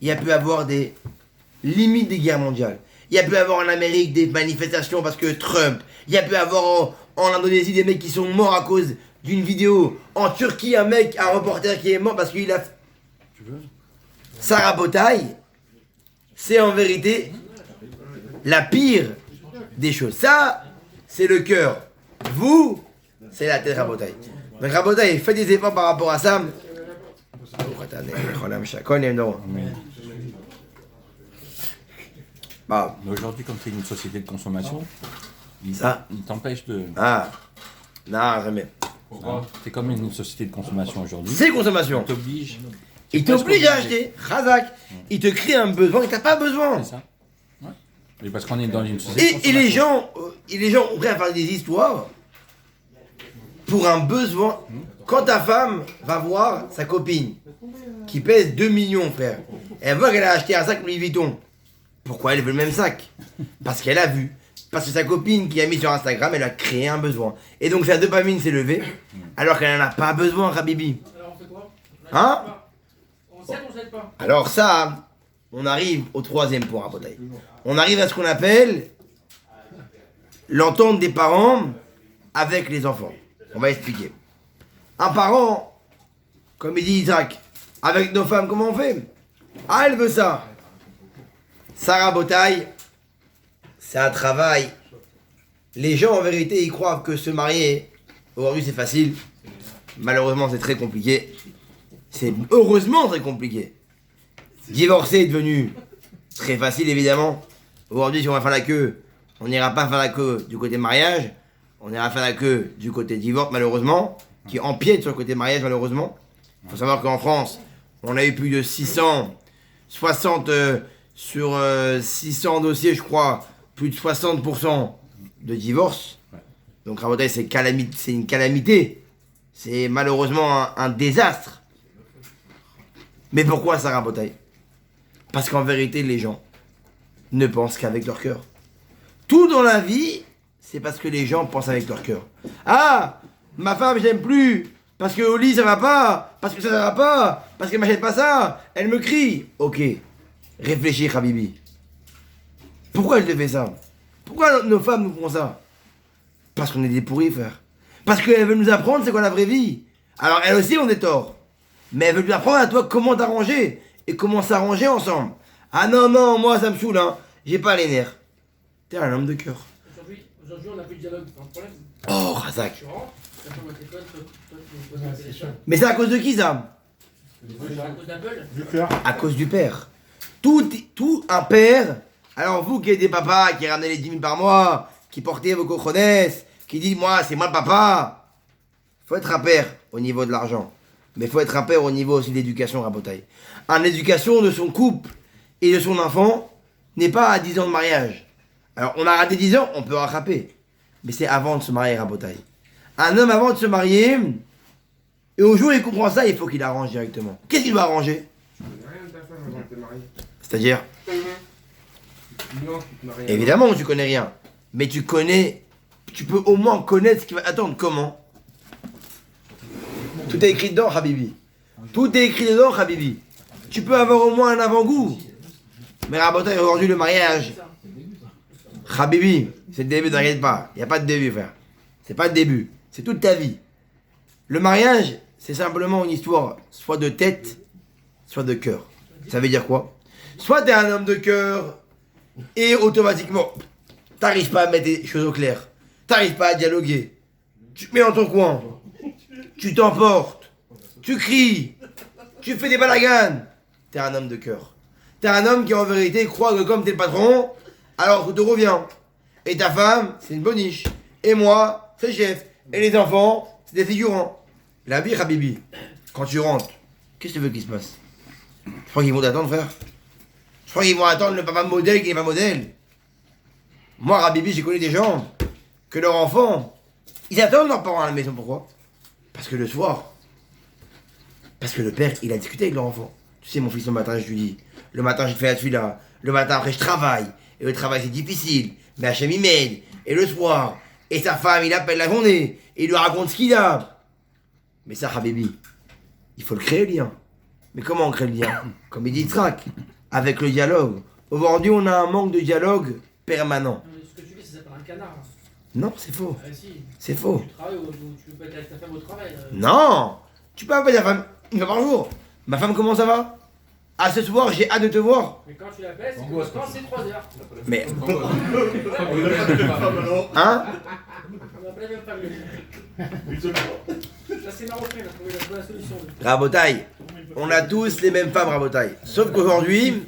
il y a pu avoir des limites des guerres mondiales. Il y a pu avoir en Amérique des manifestations parce que Trump. Il y a pu avoir en Indonésie des mecs qui sont morts à cause d'une vidéo. En Turquie, un reporter qui est mort parce qu'il a...
Tu veux?
Ça Rabotaï, c'est en vérité la pire des choses. Ça, c'est le cœur. Vous, c'est la tête Rabotaï. Donc Rabotaï, faites des efforts par rapport à ça. Bah,
Mais aujourd'hui, comme c'est une société de consommation, il t'empêche de.
Ah, non, jamais.
Hein, c'est comme une société de consommation aujourd'hui.
C'est consommation. Il t'oblige à acheter. Khazak. Il te crée un besoin que t'as pas besoin.
C'est ça. Ouais. Mais parce qu'on est dans une société de
Et
consommation.
les gens ont prêt à faire des histoires pour un besoin. Quand ta femme va voir sa copine qui pèse 2 millions, frère, elle voit qu'elle a acheté un sac Louis Vuitton. Pourquoi elle veut le même sac? Parce qu'elle a vu. Parce que sa copine qui a mis sur Instagram, elle a créé un besoin. Et donc sa dopamine s'est levée, alors qu'elle n'en a pas besoin, Habibi.
Alors on fait quoi?
Hein?
On s'aide ou on s'aide pas?
Alors ça, on arrive au troisième point, Rabotaï. On arrive à ce qu'on appelle l'entente des parents avec les enfants. On va expliquer. Un parent, comme il dit Isaac, avec nos femmes, comment on fait? Ah, elle veut ça. Ça, Rabotaï, c'est un travail. Les gens, en vérité, ils croient que se marier, aujourd'hui, c'est facile. Malheureusement, c'est très compliqué. C'est heureusement très compliqué. Divorcer est devenu très facile, évidemment. Aujourd'hui, si on va faire la queue, on n'ira pas faire la queue du côté mariage. On ira faire la queue du côté divorce, malheureusement, qui empiète sur le côté mariage, malheureusement. Il faut savoir qu'en France, on a eu plus de 660 sur 600 dossiers, je crois, plus de 60% de divorce. Donc, Rabotaï, c'est une calamité. C'est malheureusement un désastre. Mais pourquoi ça, Rabotaï? Parce qu'en vérité, les gens ne pensent qu'avec leur cœur. Tout dans la vie, c'est parce que les gens pensent avec leur cœur. Ah, ma femme, je l'aime plus. Parce qu'au lit, ça va pas. Parce que ça va pas. Parce qu'elle m'achète pas ça. Elle me crie. Ok. Réfléchis, Habibi. Pourquoi je te fais ça? Pourquoi nos femmes nous font ça? Parce qu'on est des pourris, frère. Parce qu'elles veulent nous apprendre c'est quoi la vraie vie. Alors, elles aussi ont des torts. Mais elles veulent nous apprendre à toi comment t'arranger. Et comment s'arranger ensemble. Ah non, non, moi, ça me saoule, hein. J'ai pas les nerfs. T'es un homme de cœur.
Aujourd'hui, on n'a plus de dialogue, c'est un problème.
Oh, Razak.
Tu rentres, la femme au téléphone, toi, tu me poses un téléphone.
Mais c'est à cause de qui, ça?
C'est à cause d'Apple.
Du cœur.
À cause du père. Tout un père. Alors vous qui êtes des papas, qui ramenez les 10 000 par mois, qui portez vos cochonnes, qui dites moi c'est moi le papa. Faut être un père au niveau de l'argent. Mais faut être un père au niveau aussi de l'éducation, Rabotaï. En éducation de son couple et de son enfant n'est pas à 10 ans de mariage. Alors on a raté 10 ans, on peut rattraper. Mais c'est avant de se marier, Rabotaï. Un homme avant de se marier, et au jour où il comprend ça, il faut qu'il arrange directement. Qu'est-ce qu'il doit arranger?
Rien de ta femme avant de te marier.
C'est-à-dire?
Non, tu te maries.
Évidemment que tu connais rien. Mais tu connais. Tu peux au moins connaître ce qui va. Attendre, comment? Tout est écrit dedans, Habibi. Tout est écrit dedans, Habibi. Tu peux avoir au moins un avant-goût. Mais Rabotaï, aujourd'hui, le mariage. Habibi, c'est le début, t'inquiète pas. Il n'y a pas de début, frère. C'est pas le début. C'est toute ta vie. Le mariage, c'est simplement une histoire, soit de tête, soit de cœur. Ça veut dire quoi? Soit t'es un homme de cœur, et automatiquement, t'arrives pas à mettre des choses au clair. T'arrives pas à dialoguer. Tu te mets dans ton coin. Tu t'emportes. Tu cries. Tu fais des balaganes. T'es un homme de cœur. T'es un homme qui en vérité croit que comme t'es le patron, alors tout te revient. Et ta femme, c'est une boniche. Et moi, c'est le chef. Et les enfants, c'est des figurants. La vie, Habibi, quand tu rentres, qu'est-ce que tu veux qu'il se passe? Tu crois qu'ils vont t'attendre, frère? Je crois qu'ils vont attendre le papa modèle qui n'est pas modèle. Moi, Rabibi, j'ai connu des gens que leurs enfants, ils attendent leurs parents à la maison. Pourquoi? Parce que le soir, parce que le père, il a discuté avec leur enfant. Tu sais, mon fils, le matin, je lui dis, le matin, je te fais la tuile là. Le matin, après, je travaille. Et le travail, c'est difficile. Mais Hachem il m'aide. Et le soir, et sa femme, il appelle la journée, et il lui raconte ce qu'il a. Mais ça, Habibi, il faut le créer le lien. Mais comment on crée le lien? Comme il dit Trak, avec le dialogue. Aujourd'hui, on a un manque de dialogue permanent.
Ce que tu dis, ça s'appelle un canard.
Non, c'est faux.
Ah, si.
C'est faux.
Tu travailles ou tu peux être avec ta femme au travail.
Non, tu peux appeler ta femme une fois par jour. Ma femme, comment ça va? Ah, ce soir, j'ai hâte de te voir.
Mais quand tu l'appelles, c'est que quand c'est 3 heures.
Mais,
On
hein?
appelle même pas mieux. Là, c'est marocain, il a trouvé la solution.
Rabotaille, on a tous les mêmes femmes, Rabotaille. Sauf qu'aujourd'hui,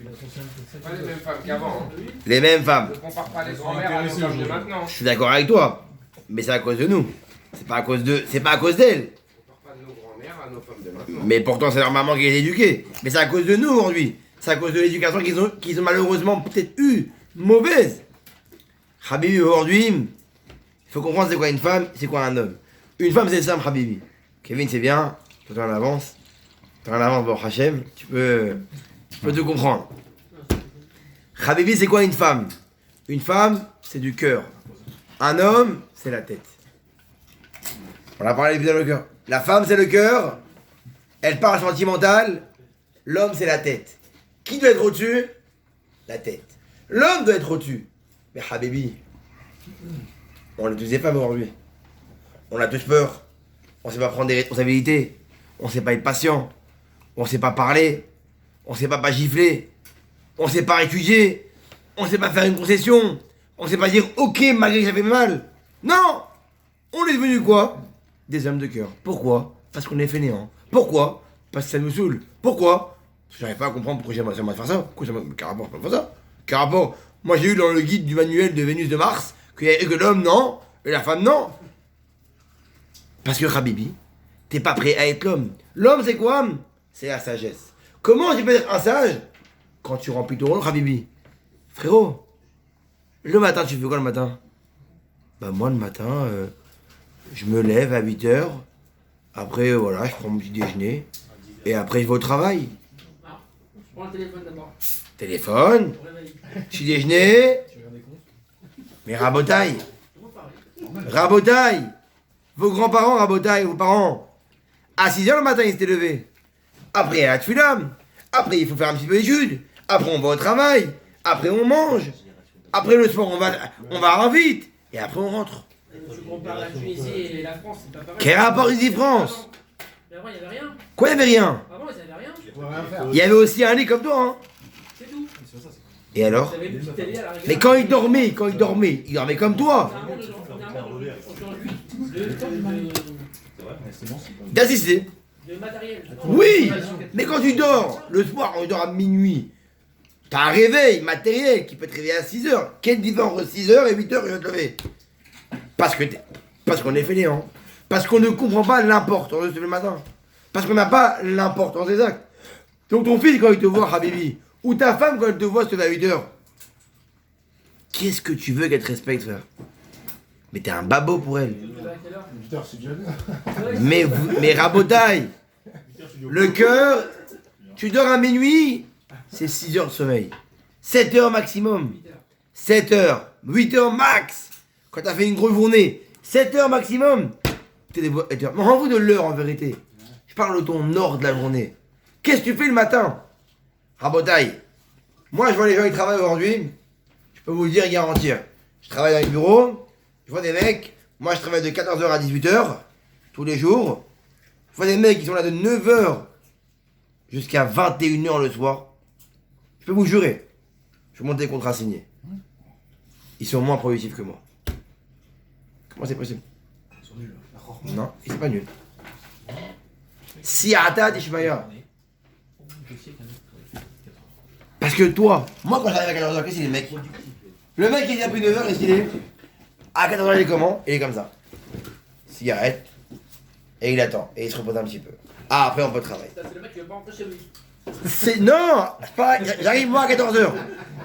C'est pas les mêmes femmes qu'avant. Hein.
les mêmes femmes.
Ne compare pas les grands-mères à nos femmes de maintenant.
Je suis d'accord avec toi, mais c'est à cause de nous. C'est pas à cause d'elles.
On compare pas de nos grands-mères à nos femmes de maintenant.
Mais pourtant, c'est leur maman qui les a éduquées. Mais c'est à cause de nous aujourd'hui. C'est à cause de l'éducation qu'ils ont malheureusement peut-être eu mauvaise. Habibi, aujourd'hui, il faut comprendre c'est quoi une femme, c'est quoi un homme. Une femme, c'est simple, Habibi. Kevin, c'est bien. Toi, t'es en avance. T'es en avance, bon, Hachem. Tu peux tout comprendre. Habibi, c'est quoi une femme? Une femme, c'est du cœur. Un homme, c'est la tête. On a parlé depuis le cœur. La femme, c'est le cœur. Elle parle sentimentale. L'homme, c'est la tête. Qui doit être au-dessus? La tête. L'homme doit être au-dessus. Mais Habibi, on est tous des femmes aujourd'hui. On a tous peur. On sait pas prendre des responsabilités. On sait pas être patient. On sait pas parler. On sait pas gifler. On sait pas étudier. On sait pas faire une concession. On sait pas dire ok malgré que ça fait mal. Non! On est devenu quoi? Des hommes de cœur. Pourquoi? Parce qu'on est fainéants. Pourquoi? Parce que ça nous saoule. Pourquoi? Parce que j'arrive pas à comprendre pourquoi j'aimerais faire ça. Pourquoi j'aimerais... Quel rapport, je peux pas faire ça? Quel rapport? Moi j'ai eu dans le guide du manuel de Vénus de Mars que l'homme non, et la femme non. Parce que Habibi, t'es pas prêt à être l'homme. L'homme c'est quoi? C'est la sagesse. Comment tu peux être un sage? Quand tu remplis ton rôle, Habibi. Frérot, le matin tu fais quoi le matin? Bah moi le matin, je me lève à 8h. Après voilà, je prends mon petit déjeuner. Et après je vais au travail.
Je prends le téléphone d'abord.
Téléphone,
Au réveil.
petit déjeuner. Mais rabotaille. Rabotaille. Vos grands-parents, rabotaille, vos parents. À 6h le matin, ils s'étaient levés. Après, à la tefila. Après, il faut faire un petit peu d'études. Après, on va au travail. Après, on mange. Après, le soir, on va vite. Et après, on rentre.
Tu compares la Tunisie et la France, c'est pas pareil.
Quel rapport Tunisie-France?
Mais avant, il n'y avait rien.
Quoi, il n'y avait rien?
Avant, ils n'avaient rien.
Il y avait aussi un lit comme toi, hein.
C'est tout.
Et alors?
Vous avez une petite télé à la rigueur.
Mais quand il dormait comme toi.
C'est un monde aujourd'hui
D'assister.
de matériel.
Oui, mais quand tu dors, le soir, on dort à minuit. T'as un réveil matériel qui peut te réveiller à 6h. Quelle différence entre 6h et 8h, je vais te lever? Parce qu'on est fainéant. Parce qu'on ne comprend pas l'importance de se lever le matin. Parce qu'on n'a pas l'importance des actes. Donc ton fils, quand il te voit, Habibi, ou ta femme, quand elle te voit se lever à 8h, qu'est-ce que tu veux qu'elle te respecte, frère? Mais t'es un babo pour elle. Mais rabotaille, le cœur, tu dors à minuit, c'est 6 heures de sommeil. 7 heures maximum. 7 heures, 8 heures max. Quand t'as fait une grosse journée, 7 heures maximum. T'es des heures. Mais rends vous de l'heure en vérité. Je parle de ton ordre de la journée. Qu'est-ce que tu fais le matin? Rabotaille. Moi, je vois les gens qui travaillent aujourd'hui. Je peux vous le dire et garantir. Je travaille dans les bureaux. Je vois des mecs. Moi, je travaille de 14h à 18h. Tous les jours. Je vois des mecs qui sont là de 9h jusqu'à 21h le soir. Je peux vous jurer. Je vous montre des contrats signés. Ils sont moins productifs que moi. Comment c'est possible?
Ils sont nuls.
Non, ils sont pas nuls. Si Ata Tishmaya. Parce que toi, moi quand j'arrive à 14h, qu'est-ce qu'il est le mec? Le mec il est depuis 9h, qu'est-ce qu'il est? À 14h il est comment? Il est comme ça. Cigarette. Et il attend. Et il se repose un petit peu. Ah, après on peut travailler.
C'est le mec qui veut pas rentrer chez lui.
C'est... Non, c'est pas... J'arrive moi à 14h.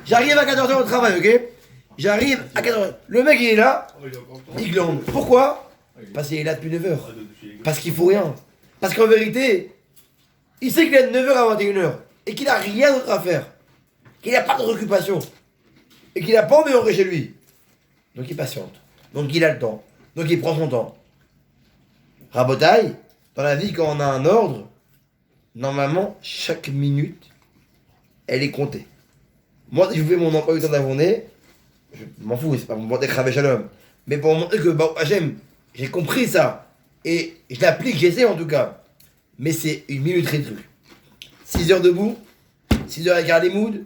J'arrive à 14h au travail, ok? J'arrive à 14h. Le mec il est là. Il glande. Pourquoi? Parce qu'il est là depuis 9h. Parce qu'il faut rien. Parce qu'en vérité, il sait qu'il est de 9h à 21h. Et qu'il a rien d'autre à faire. Qu'il n'a pas de occupation. Et qu'il n'a pas envie de rentrer chez lui. Donc il patiente. Donc il a le temps. Donc il prend son temps. Rabotaille, dans la vie, quand on a un ordre, normalement, chaque minute, elle est comptée. Moi, si je fais mon emploi du temps de la journée, je m'en fous, c'est pas pour montrer Khavé Shalom. Mais pour montrer que, bah, Hachem, j'ai compris ça. Et je l'applique, j'essaie en tout cas. Mais c'est une minuterie de truc. 6 heures debout, 6 heures avec Limoud,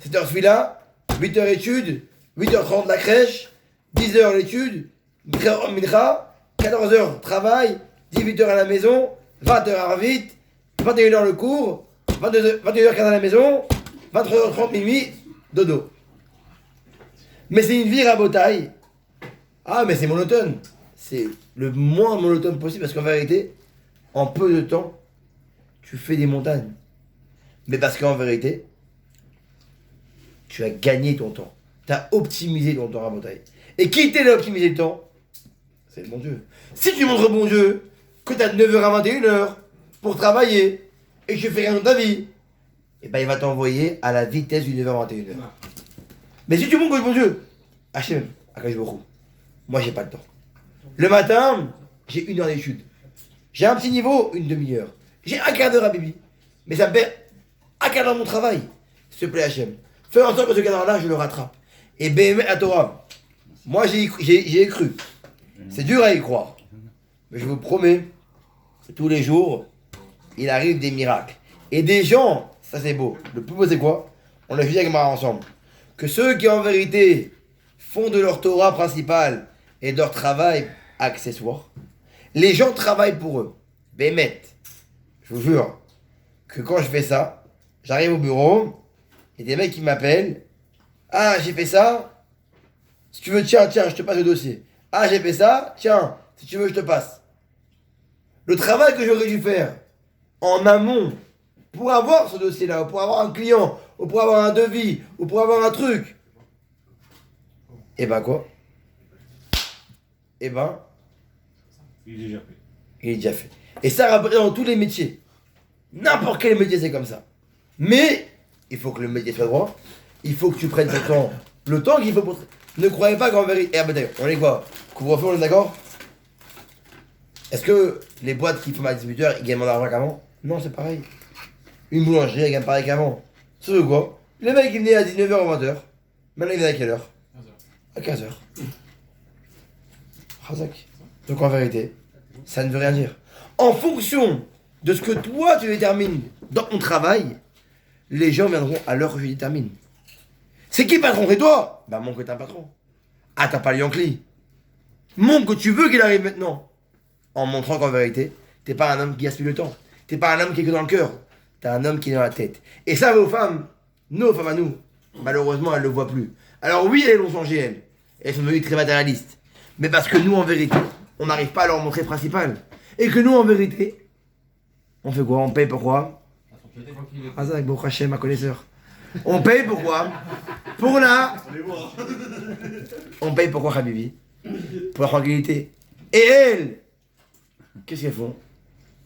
7 heures celui-là, 8 heures études, 8h30 la crèche, 10 heures l'étude, 14 heures travail, 18 heures à la maison, 20 heures à vite, 21 heures le cours, 21h15 à la maison, 23h30 minuit, dodo. Mais c'est une vie rabotaille. Ah, mais c'est monotone. C'est le moins monotone possible parce qu'en vérité, en peu de temps, tu fais des montagnes. Mais parce qu'en vérité, tu as gagné ton temps. Tu as optimisé ton temps rabotaille. Et qui t'a optimisé le temps? C'est le bon Dieu. Si tu montres au bon Dieu que tu as de 9h à 21h pour travailler et que tu fais rien de ta vie, et ben il va t'envoyer à la vitesse du 9h à 21h. Mais si tu montres au bon Dieu, Hachem, Akash Baruch Hu, moi j'ai pas le temps. Le matin, j'ai 1 heure d'étude. J'ai un petit niveau, une demi-heure. J'ai un quart d'heure à Bibi. Mais ça me perd un quart d'heure de mon travail. S'il te plaît Hachem, fais en sorte que ce quart d'heure-là, je le rattrape. Et BM à Torah, moi j'y ai cru. C'est dur à y croire. Mais je vous promets, tous les jours, il arrive des miracles. Et des gens, ça c'est beau. Le plus beau c'est quoi? On l'a vu avec Mara ensemble. Que ceux qui en vérité font de leur Torah principale et de leur travail accessoire, les gens travaillent pour eux. Bémet, je vous jure que quand je fais ça, j'arrive au bureau, et des mecs qui m'appellent. Ah, j'ai fait ça. Si tu veux, tiens, je te passe le dossier. Ah, j'ai fait ça. Tiens, si tu veux, je te passe. Le travail que j'aurais dû faire en amont pour avoir ce dossier-là, ou pour avoir un client, ou pour avoir un devis, ou pour avoir un truc. Et ben quoi? Et ben,
Il est déjà fait.
il est déjà fait. Et ça rappelle dans tous les métiers. N'importe quel métier, c'est comme ça. Mais, il faut que le métier soit droit. Il faut que tu prennes le temps qu'il faut pour... Ne croyez pas qu'en vérité... Eh ben d'ailleurs, on est quoi? Couvre-feu, on est d'accord? Est-ce que les boîtes qui font à 18h, ils gagnent moins d'argent qu'avant? Non, c'est pareil. Une boulangerie, elle gagne pareil qu'avant. C'est quoi? Les mecs, ils venaient à 19h ou 20h. Maintenant, ils viennent à quelle heure? À 15h. Razak. Donc en vérité, ça ne veut rien dire. En fonction de ce que toi, tu détermines dans ton travail, les gens viendront à l'heure que je détermine. C'est qui le patron? C'est toi? Bah montre que t'es un patron. Ah, t'as pas le Yankee. Montre que tu veux qu'il arrive maintenant. En montrant qu'en vérité, t'es pas un homme qui gaspille le temps. T'es pas un homme qui est que dans le cœur. T'es un homme qui est dans la tête. Et ça, vos femmes, nos femmes à nous, malheureusement, elles le voient plus. Alors oui, elles ont changé, elles. Elles sont devenues très matérialistes. Mais parce que nous, en vérité, on n'arrive pas à leur montrer principal. Et que nous, en vérité, on fait quoi? On paye pourquoi? Azak, Baruch Hashem, ma connaisseur. On paye pourquoi? Pour la... On paye pourquoi, Habibi? Pour la tranquillité. Et elles, qu'est-ce qu'elles font?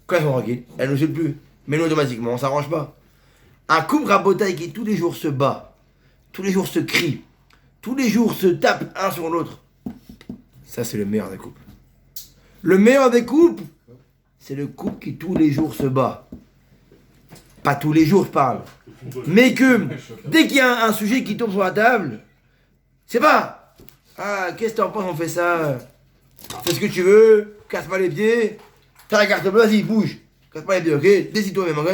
Quand elles sont tranquilles, elles ne suivent plus. Mais nous, automatiquement, on s'arrange pas. Un couple rabotaille qui tous les jours se bat, tous les jours se crie, tous les jours se tape un sur l'autre. Ça, c'est le meilleur des couples. Le meilleur des couples, c'est le couple qui tous les jours se bat. Pas tous les jours, je parle. Mais que, dès qu'il y a un sujet qui tombe sur la table, c'est pas « Ah, qu'est-ce que t'en penses, on fait ça? Fais ce que tu veux, casse pas les pieds. T'as la carte bleue, vas-y, bouge. Casse pas les pieds, ok? Décide-toi même, ok? »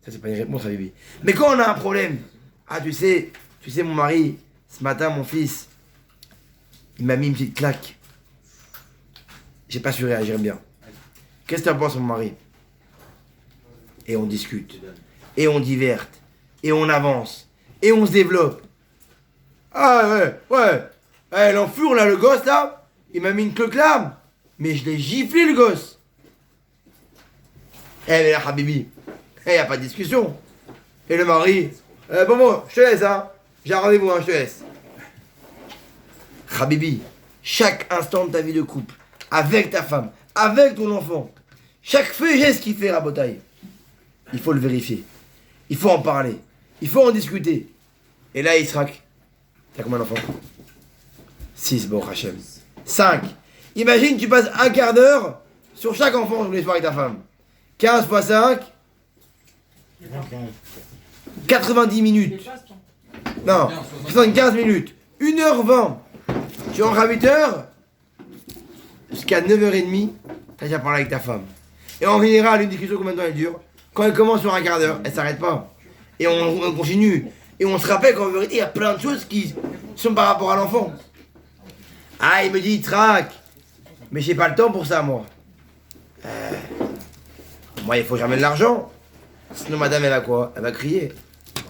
Ça, c'est pas une réponse à bébé. Mais quand on a un problème, ah, tu sais, mon mari, ce matin, mon fils, il m'a mis une petite claque. J'ai pas su réagir bien. Qu'est-ce que t'en penses, mon mari? Et on discute. Et on diverte. Et on avance. Et on se développe. Ah ouais. Eh, l'enfure là, le gosse là, il m'a mis une claque là. Mais je l'ai giflé le gosse. Eh mais là, Habibi, y a pas de discussion. Et le mari, bon, je te laisse hein. J'ai un rendez-vous, hein, je te laisse. Habibi, chaque instant de ta vie de couple, avec ta femme, avec ton enfant, chaque fait et geste qu'il fait, Rabotaï, il faut le vérifier. Il faut en parler. Il faut en discuter. Et là, Israq, t'as combien d'enfants? 6, bon Hachem. 5. Imagine, tu passes un quart d'heure sur chaque enfant tous les soirs avec ta femme. 15 fois 5, 90 minutes. Non, 75 minutes. 1h20. Tu rentres à 8h, jusqu'à 9h30, t'as déjà parlé avec ta femme. Et en général, une discussion, combien de temps elle dure? Quand elle commence sur un quart d'heure, elle s'arrête pas. Et on continue. Et on se rappelle qu'en vérité, il y a plein de choses qui sont par rapport à l'enfant. Ah, il me dit, traque. Mais j'ai pas le temps pour ça, moi. Moi, il faut que j'amène l'argent. Sinon, madame, elle va quoi? Elle va crier.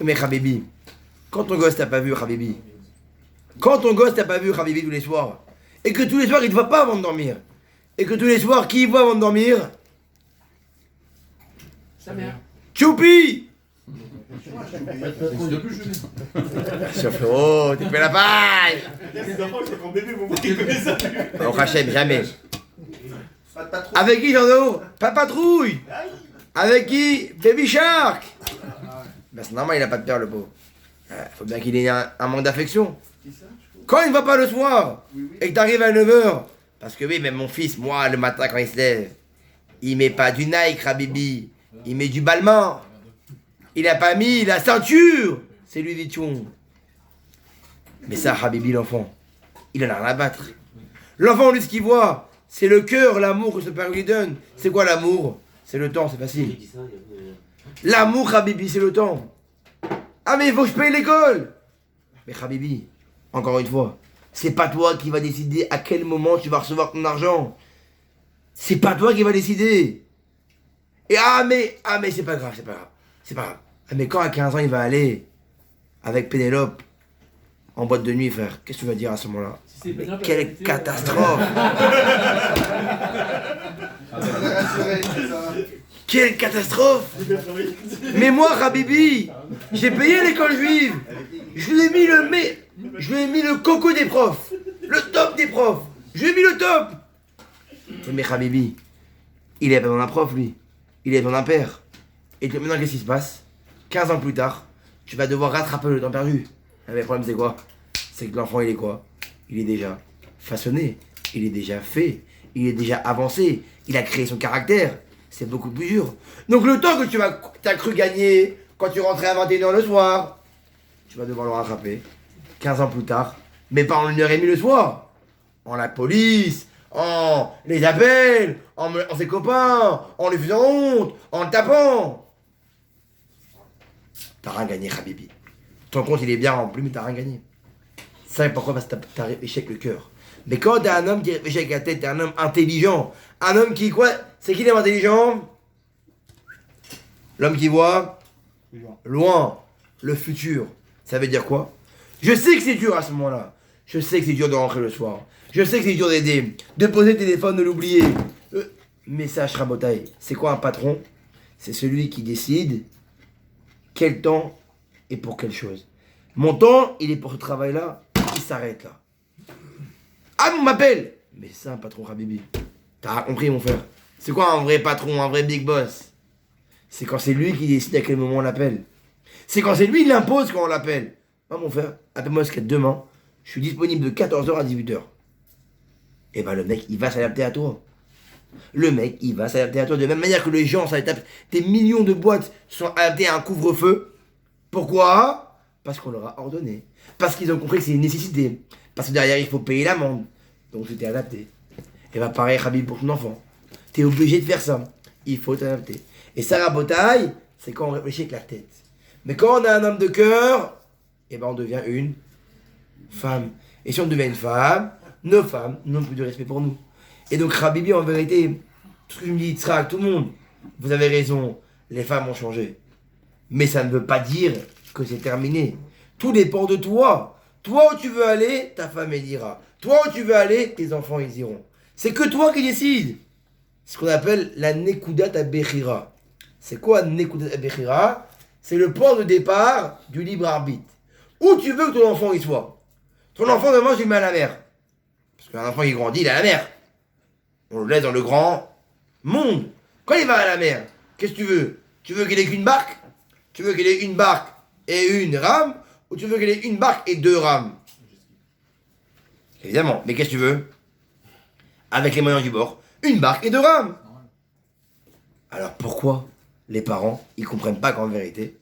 Mais Habibi, quand ton gosse t'a pas vu, Habibi, quand ton gosse t'a pas vu, Habibi, tous les soirs, et que tous les soirs, il te voit pas avant de dormir, et que tous les soirs, qui il voit avant de dormir?
Sa mère.
Choupi!
C'est plus jeune.
Oh, t'es fait la paille!
Les enfants, c'est mon bébé, mon mari connaît ça.
On rachète jamais. Avec qui, Jean-Do? Papatrouille! Avec qui? Baby Shark! Ben, c'est normal, il a pas de père, le beau. Faut bien qu'il ait un manque d'affection. Quand il ne va pas le soir, et que t'arrives à 9h, parce que oui, même mon fils, moi, le matin, quand il se lève, il met pas du Nike, Habibi, il met du Balmain. Il a pas mis la ceinture, c'est Louis Vuitton. Mais ça, Habibi, l'enfant, il en a rien à battre. L'enfant, lui, ce qu'il voit, c'est le cœur, l'amour que ce père lui donne. C'est quoi l'amour? C'est le temps, c'est facile. L'amour, Habibi, c'est le temps. Ah, mais il faut que je paye l'école. Mais Habibi, encore une fois, c'est pas toi qui va décider à quel moment tu vas recevoir ton argent. C'est pas toi qui va décider. Et mais c'est pas grave, c'est pas grave. C'est pas grave. Ah, mais quand à 15 ans il va aller avec Pénélope en boîte de nuit, frère, qu'est-ce que tu vas dire à ce moment-là? Mais quelle catastrophe! Quelle catastrophe! Mais moi, Habibi, j'ai payé l'école juive. Je lui ai mis le coco des profs, le top des profs. Je lui ai mis le top. Mais Habibi, il est pas dans un prof, lui. Il est dans un père. Et maintenant, qu'est-ce qui se passe? 15 ans plus tard, tu vas devoir rattraper le temps perdu. Mais le problème, c'est quoi? C'est que l'enfant, il est quoi? Il est déjà façonné, il est déjà fait, il est déjà avancé, il a créé son caractère. C'est beaucoup plus dur. Donc le temps que t'as cru gagner quand tu rentrais à 21h le soir, tu vas devoir le rattraper 15 ans plus tard, mais pas en 1h30 le soir. En la police, en les appels, en ses copains, en lui faisant honte, en le tapant. T'as rien gagné, Habibi. Ton compte il est bien rempli, mais t'as rien gagné. Ça c'est pourquoi? Parce que t'as réfléchi avec le cœur. Mais quand t'es un homme qui réfléchit avec la tête, t'es un homme intelligent. Un homme qui quoi? C'est qui l'homme intelligent? L'homme qui voit loin, le futur. Ça veut dire quoi? Je sais que c'est dur à ce moment-là. Je sais que c'est dur de rentrer le soir. Je sais que c'est dur d'aider, de poser le téléphone, de l'oublier. Message Rabotaï. C'est quoi un patron? C'est celui qui décide quel temps et pour quelle chose. Mon temps, il est pour ce travail-là, il s'arrête là. Ah, on m'appelle! Mais c'est ça un patron, Habibi. T'as compris, mon frère? C'est quoi un vrai patron, un vrai big boss? C'est quand c'est lui qui décide à quel moment on l'appelle. C'est quand c'est lui qui l'impose quand on l'appelle. Moi, mon frère, appelle-moi jusqu'à demain. Je suis disponible de 14h à 18h. Et ben le mec, il va s'adapter à toi. Le mec, il va s'adapter à toi. De la même manière que les gens s'adaptent. Des millions de boîtes sont adaptées à un couvre-feu. Pourquoi? Parce qu'on leur a ordonné. Parce qu'ils ont compris que c'est une nécessité. Parce que derrière, il faut payer l'amende. Donc tu t'es adapté. Et bah pareil, Habib, pour ton enfant. T'es obligé de faire ça. Il faut t'adapter. Et ça, la bataille, c'est quand on réfléchit avec la tête. Mais quand on a un homme de cœur, et ben on devient une femme. Et si on devient une femme, nos femmes n'ont plus de respect pour nous. Et donc, Habibi, en vérité, tout ce que je me dis, Tzrak, tout le monde, vous avez raison, les femmes ont changé. Mais ça ne veut pas dire que c'est terminé. Tout dépend de toi. Toi où tu veux aller, ta femme elle ira. Toi où tu veux aller, tes enfants ils iront. C'est que toi qui décides. C'est ce qu'on appelle la Nekudat Abechira. C'est quoi Nekudat Abechira? C'est le point de départ du libre arbitre. Où tu veux que ton enfant y soit. Ton enfant, demain, je le mets à la mer. Parce qu'un enfant qui grandit, il est à la mer. On le laisse dans le grand monde. Quand il va à la mer, qu'est-ce que tu veux? Tu veux qu'il ait qu'une barque? Tu veux qu'il ait une barque et une rame? Ou tu veux qu'il ait une barque et deux rames? Évidemment. Mais qu'est-ce que tu veux? Avec les moyens du bord, une barque et 2 rames. Alors pourquoi les parents, ils comprennent pas qu'en vérité,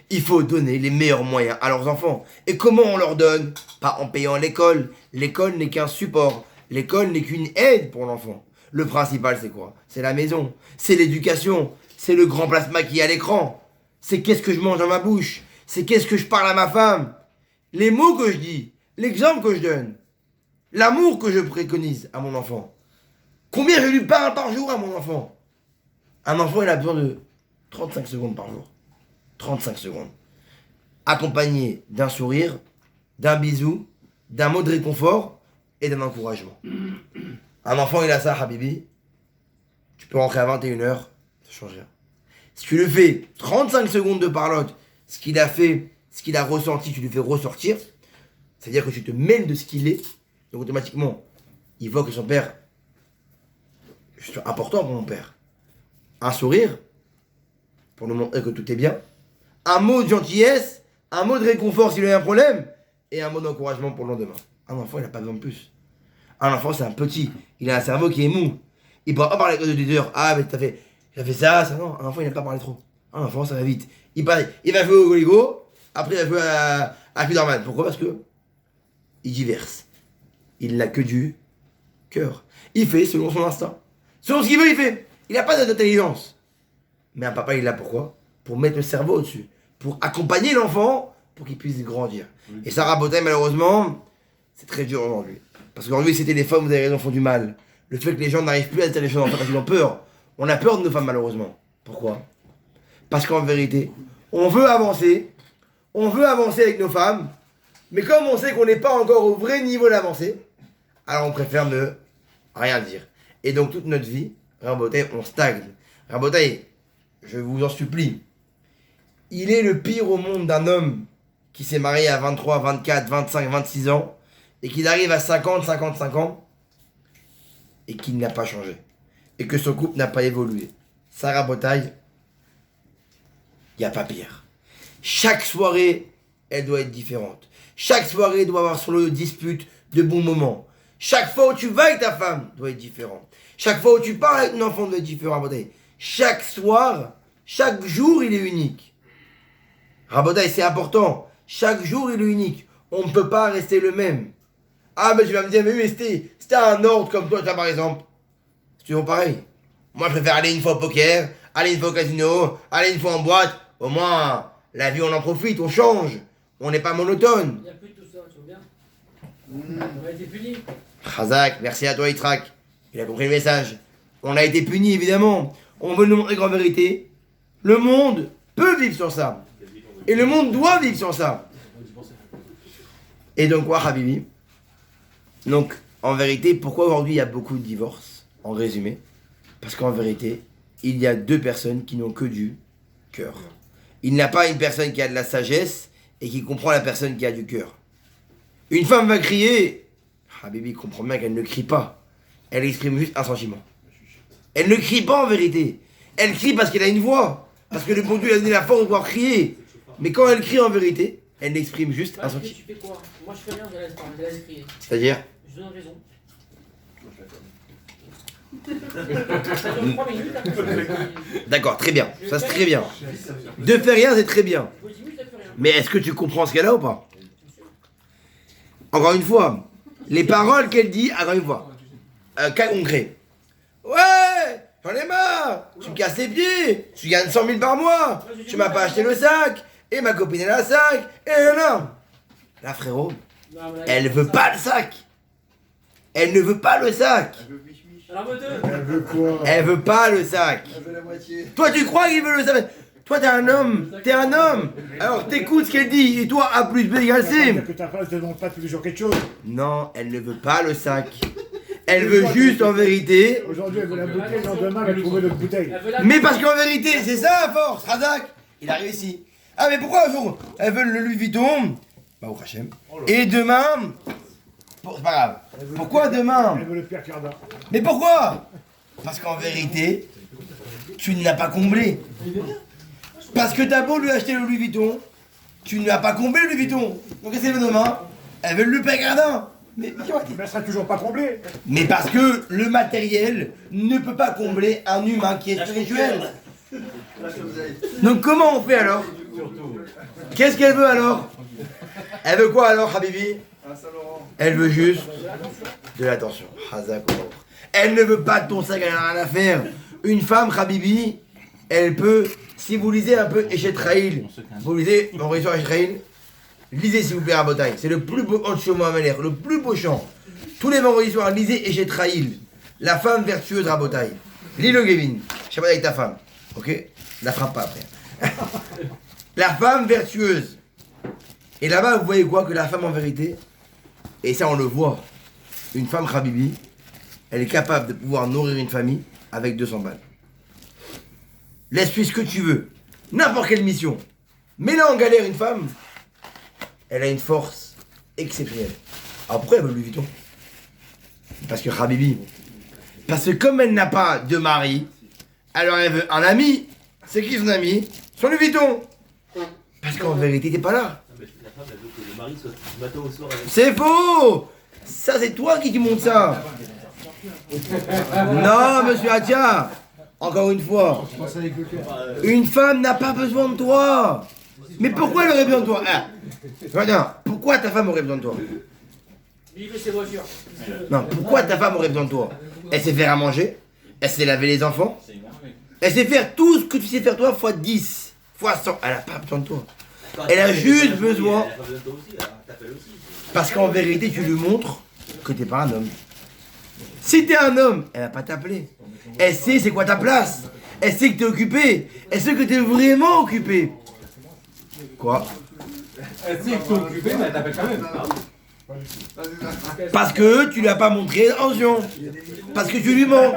il faut donner les meilleurs moyens à leurs enfants. Et comment on leur donne? Pas en payant l'école. L'école n'est qu'un support. L'école n'est qu'une aide pour l'enfant. Le principal, c'est quoi? C'est la maison. C'est l'éducation. C'est le grand plasma qui est à l'écran. C'est qu'est-ce que je mange dans ma bouche. C'est qu'est-ce que je parle à ma femme. Les mots que je dis. L'exemple que je donne. L'amour que je préconise à mon enfant. Combien je lui parle par jour à mon enfant? Un enfant, il a besoin de 35 secondes par jour. 35 secondes. Accompagné d'un sourire, d'un bisou, d'un mot de réconfort et d'un encouragement. Un enfant, il a ça, Habibi. Tu peux rentrer à 21h, ça change rien. Si tu le fais 35 secondes de parlotte, ce qu'il a fait, ce qu'il a ressenti, tu lui fais ressortir, c'est-à-dire que tu te mêles de ce qu'il est, donc automatiquement, il voit que son père, c'est important pour mon père. Un sourire, pour nous montrer que tout est bien, un mot de gentillesse, un mot de réconfort s'il a un problème, et un mot d'encouragement pour le lendemain. Un enfant, il n'a pas besoin de plus. Un enfant, c'est un petit, il a un cerveau qui est mou. Il ne pourra pas parler que de 2 heures. Ah, mais t'as fait ça, ça, non. Un enfant, il n'aime pas parler trop. Un enfant, ça va vite. Il va jouer au Goligo, après il va jouer à Spider-Man. Pourquoi? Parce que il diverse. Il n'a que du cœur. Il fait selon son instinct. Selon ce qu'il veut, il fait. Il n'a pas d'intelligence. Mais un papa, il est là pourquoi? Pour mettre le cerveau au-dessus. Pour accompagner l'enfant, pour qu'il puisse grandir. Et Sarah Botay, malheureusement, c'est très dur aujourd'hui. Parce qu'aujourd'hui, ces téléphones, vous avez raison, font du mal. Le fait que les gens n'arrivent plus à dire les choses en fait parce qu'ils ont peur. On a peur de nos femmes, malheureusement. Pourquoi? Parce qu'en vérité, on veut avancer avec nos femmes, mais comme on sait qu'on n'est pas encore au vrai niveau d'avancée, alors on préfère ne rien dire. Et donc toute notre vie, Rabotai, on stagne. Rabotai, je vous en supplie, il est le pire au monde d'un homme qui s'est marié à 23, 24, 25, 26 ans, et qu'il arrive à 50, 55 ans, et qu'il n'a pas changé. Et que son couple n'a pas évolué. Sarah Botaille, il n'y a pas pire. Chaque soirée, elle doit être différente. Chaque soirée doit avoir son lot de disputes, de bons moments. Chaque fois où tu vas avec ta femme doit être différent. Chaque fois où tu parles avec ton enfant doit être différent. Rabotai. Chaque soir, chaque jour, il est unique. Rabotai, c'est important. Chaque jour, il est unique. On ne peut pas rester le même. Ah, mais tu vas me dire, mais oui, c'était un ordre comme toi, par exemple. C'est toujours pareil. Moi, je préfère aller une fois au poker, aller une fois au casino, aller une fois en boîte. Au moins, la vie, on en profite, on change. On n'est pas monotone.
Il n'y a plus de tout ça, tu vois bien. On a été punis.
Khazak, merci à toi, Itrak. Il a compris le message. On a été punis, évidemment. On veut nous montrer qu'en vérité, le monde peut vivre sur ça. Et le monde doit vivre sur ça. Et donc quoi, Habibi? Donc, en vérité, pourquoi aujourd'hui il y a beaucoup de divorces? En résumé, parce qu'en vérité, il y a 2 personnes qui n'ont que du cœur. Il n'y a pas une personne qui a de la sagesse et qui comprend la personne qui a du cœur. Une femme va crier. Habibi comprend bien qu'elle ne crie pas. Elle exprime juste un sentiment. Elle ne crie pas en vérité. Elle crie parce qu'elle a une voix. Parce que le bon Dieu lui a donné la force de pouvoir crier. Mais quand elle crie en vérité, elle exprime juste un sentiment.
Tu fais quoi? Moi je fais rien, je laisse crier.
C'est-à-dire?
Je donne raison. Ça dure 3 minutes, après je laisse crier.
D'accord, très bien. Ça c'est très bien. De faire rien, c'est très bien.
Au 10 minutes, ça fait rien.
Mais est-ce que tu comprends ce qu'elle a ou pas? Encore une fois, les paroles qu'elle dit, encore une fois, cas concret. Ouais, j'en ai marre, tu me casses les pieds, tu gagnes 100 000 par mois, tu m'as pas acheté le sac, et ma copine elle a un sac, et non. Là frérot,
Non, mais là,
elle veut pas le sac. Elle ne veut pas le sac.
Alors, moteur.
Elle veut quoi?
Elle veut pas le sac.
Elle veut la moitié.
Toi tu crois qu'il veut le sac? Toi t'es un homme, alors t'écoutes ce qu'elle dit, et toi A plus B égale C.
Que ta phrase ne demande pas tous les jours quelque chose.
Non, elle ne veut pas le sac. Elle veut juste en vérité.
Aujourd'hui, elle veut la bouteille, le lendemain, elle va trouver l'autre bouteille.
Elle veut la-
Mais parce qu'en vérité, c'est ça la force, Razak. Il a réussi. Ah mais pourquoi un jour elles veulent le Louis Vuitton? Bah au Hachem. Et demain, c'est pas grave. Pourquoi demain?
Elle veut le Pierre Cardin.
Mais pourquoi? Parce qu'en vérité, tu ne l'as pas comblé. Parce que t'as beau lui acheter le Louis Vuitton, tu ne l'as pas comblé le Louis Vuitton. Donc qu'est-ce qu'elle veut demain? Elle veut le Pierre Cardin. Mais
elle sera toujours pas comblée.
Mais parce que le matériel ne peut pas combler un humain qui est spirituel. Donc comment on fait alors? Qu'est-ce qu'elle veut alors? Elle veut quoi alors, Habibi? Elle veut juste de l'attention. Elle ne veut pas de ton sac, elle n'a rien à faire. Une femme, Habibi, elle peut, si vous lisez un peu Eshet Raïl, vous lisez mon réseau Eshet Raïl, lisez s'il vous plaît Rabotai, c'est le plus beau chant Mohamed, le plus beau chant. Tous les vendredis soirs, lisez Eshet Raïl, la femme vertueuse Rabotai. Lis le Gevin, je sais pas avec ta femme, ok? La frappe pas après. La femme vertueuse. Et là-bas, vous voyez quoi? Que la femme en vérité, et ça on le voit, une femme Habibi, elle est capable de pouvoir nourrir une famille avec 200 balles. Laisse-lui ce que tu veux, n'importe quelle mission. Mais là en galère une femme, elle a une force exceptionnelle. Alors pourquoi elle veut Louis Vuitton? Parce que Habibi, parce que comme elle n'a pas de mari, alors elle veut un ami. C'est qui son ami? Son Louis Vuitton. Parce qu'en vérité t'es pas là.
La femme, elle veut que le mari soit du matin au soir avec.
C'est faux. Ça c'est toi qui montes ça. Non monsieur Atia. Encore une fois. Une femme n'a pas besoin de toi. Mais pourquoi elle aurait besoin de toi? Regarde, pourquoi ta femme aurait besoin de toi?
Il fait ses voitures.
Non, pourquoi ta femme aurait besoin de toi? Elle sait faire à manger, elle sait laver les enfants, elle sait faire tout ce que tu sais faire toi fois 10, fois 100. Elle n'a pas besoin de toi. Elle a juste besoin.
Elle a pas besoin de toi aussi, alors t'appelles aussi.
Parce qu'en vérité, tu lui montres que t'es pas un homme. Si t'es un homme, elle va pas t'appeler. Elle sait c'est quoi ta place. Elle sait que t'es occupé. Elle sait que t'es vraiment occupé. Quoi?
Elle sait que t'es occupé, mais elle t'appelle quand même.
Parce que tu lui as pas montré attention. Parce que tu lui mens.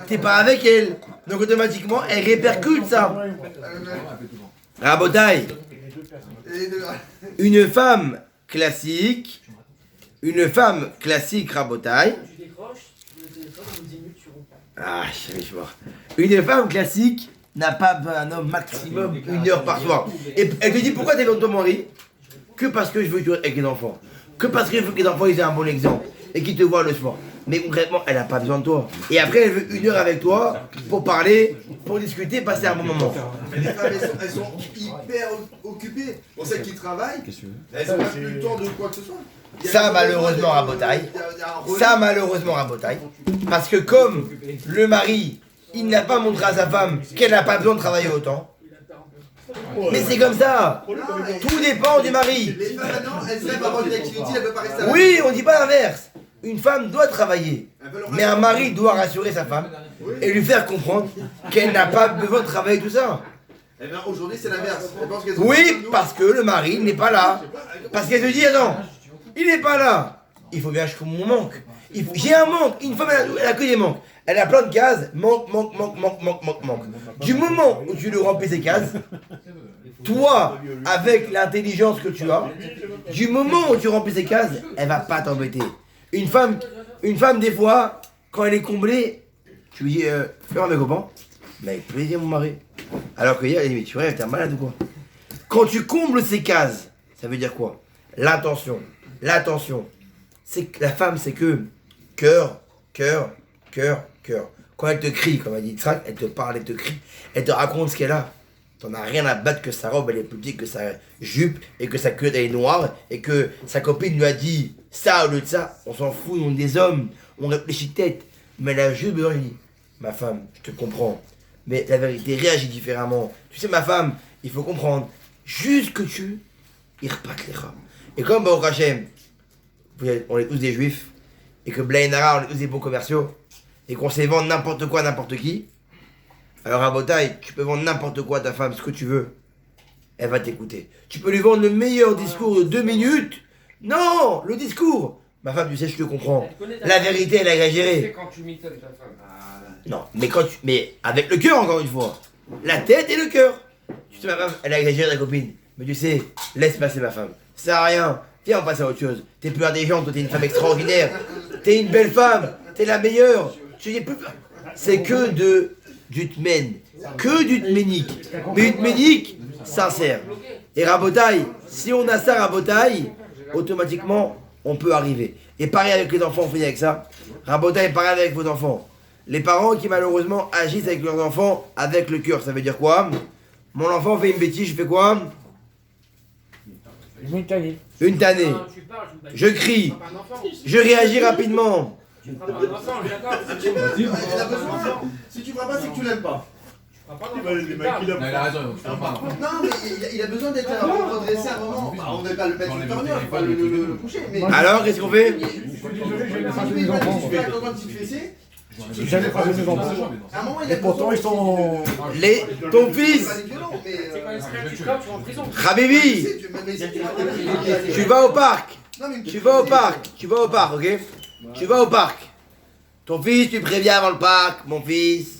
T'es pas avec elle. Donc automatiquement, elle répercute ça. Rabotaille. Une femme classique. Une femme classique, Rabotaille.
Tu décroches, le téléphone, au bout de 10 minutes, tu romps.
Ah, je vais voir. Une femme classique n'a pas besoin d'un homme maximum 1 heure par soir. Et elle te dit pourquoi t'es dans ton mari? Que parce que je veux jouer avec les enfants. Que parce que je veux que les enfants ils aient un bon exemple. Et qu'ils te voient le soir. Mais concrètement, elle n'a pas besoin de toi. Et après, elle veut 1 heure avec toi pour parler, pour discuter, passer un bon moment.
Mais les femmes, elles sont hyper occupées. On sait qu'ils travaillent. Elles n'ont pas plus le temps de quoi que ce soit.
Ça malheureusement Rabotaille. Ça malheureusement Rabotaille. Parce que comme le mari, il n'a pas montré à sa femme qu'elle n'a pas besoin de travailler autant. Mais c'est comme ça. Tout dépend du mari.
Les femmes maintenant, elles aiment avoir une activité, elles ne peuvent pas rester à la
Oui, on dit pas l'inverse. Une femme doit travailler. Mais un mari doit rassurer sa femme et lui faire comprendre qu'elle n'a pas besoin de travailler tout ça.
Eh bien, aujourd'hui, c'est l'inverse. Elles pensent qu'elles ont
Oui,
besoin de nous.
parce que le mari n'est pas là. Parce qu'elle se dit, attends, il n'est pas là. Il faut bien que je trouve mon manque. J'ai un manque. Une femme, elle a que des manques. Elle a plein de cases. Manque. Du moment où tu lui remplis ces cases, toi, avec l'intelligence que tu as, du moment où tu remplis ces cases, elle va pas t'embêter. Une femme, des fois, quand elle est comblée, tu lui dis, fais voir mes copains. Mais avec plaisir, mon mari. Alors que hier, elle dit, mais tu rêves, t'es malade ou quoi? Quand tu combles ces cases, ça veut dire quoi? L'attention. C'est que la femme, c'est que cœur. Quand elle te crie, comme elle dit Yitzhak, elle te parle, elle te crie, elle te raconte ce qu'elle a. T'en as rien à battre que sa robe elle est plus petite que sa jupe et que sa culotte elle est noire et que sa copine lui a dit ça au lieu de ça. On s'en fout, on est des hommes, on réfléchit tête. Mais elle a juste besoin de lui dire, ma femme, je te comprends. Mais la vérité réagit différemment. Tu sais, ma femme, il faut comprendre. Juste que tu irpak les rats. Et comme Baruch Hashem, on est tous des juifs, et que Blainara, on est tous des bons commerciaux, et qu'on sait vendre n'importe quoi, n'importe qui, alors à Botaï, tu peux vendre n'importe quoi à ta femme, ce que tu veux, elle va t'écouter. Tu peux lui vendre le meilleur discours de 2 minutes. Non, le discours. Ma femme, tu sais, je te comprends. La vérité, elle a
C'est
exagéré.
quand tu m'étonnes ta femme.
Non, mais avec le cœur, encore une fois. La tête et le cœur. Tu sais, ma femme, elle a exagéré ta copine. Mais tu sais, laisse passer ma femme. Ça sert à rien. Viens, on passe à autre chose. T'es plus intelligente, toi, t'es une femme extraordinaire. T'es une belle femme. T'es la meilleure. Tu dis plus. C'est que du tmen. Que du tménique. Mais du tménique sincère. Et Rabotaille, si on a ça, Rabotaille, automatiquement, on peut arriver. Et pareil avec les enfants, on finit avec ça. Rabotaï, pareil avec vos enfants. Les parents qui malheureusement agissent avec leurs enfants avec le cœur, ça veut dire quoi? Mon enfant fait une bêtise, je fais quoi?
Une tannée.
Une tannée.
Non, tu parles,
Je crie.
pas un enfant.
Je réagis rapidement.
Tu ne feras pas un enfant, on est d'accord.
Il a besoin. Si tu feras pas, c'est que tu l'aimes pas.
Tu feras pas un
Il
enfant,
va
tu
les
parles.
mecs, il a
Non, il a raison, tu peux pas.
Non, mais il a besoin d'être redressé à un moment. Bah, on ne va pas le mettre sur le faut pas le coucher. Mais
Alors, qu'est-ce qu'on fait?
Je suis désolé, j'ai
si
pas
tu
mes
fais pas
enfants.
du super comme un petit fessé,
J'aime pas mes enfants.
à un moment il a
Et pourtant, ils sont.
Ton fils,
pas des violents, mais.
C'est quand il se crée, tu scopes, tu vas en prison.
Habibi, tu vas au parc.
Non, mais
Tu vas au parc, ok? Tu vas au parc. Ton fils, tu préviens avant le parc, mon fils.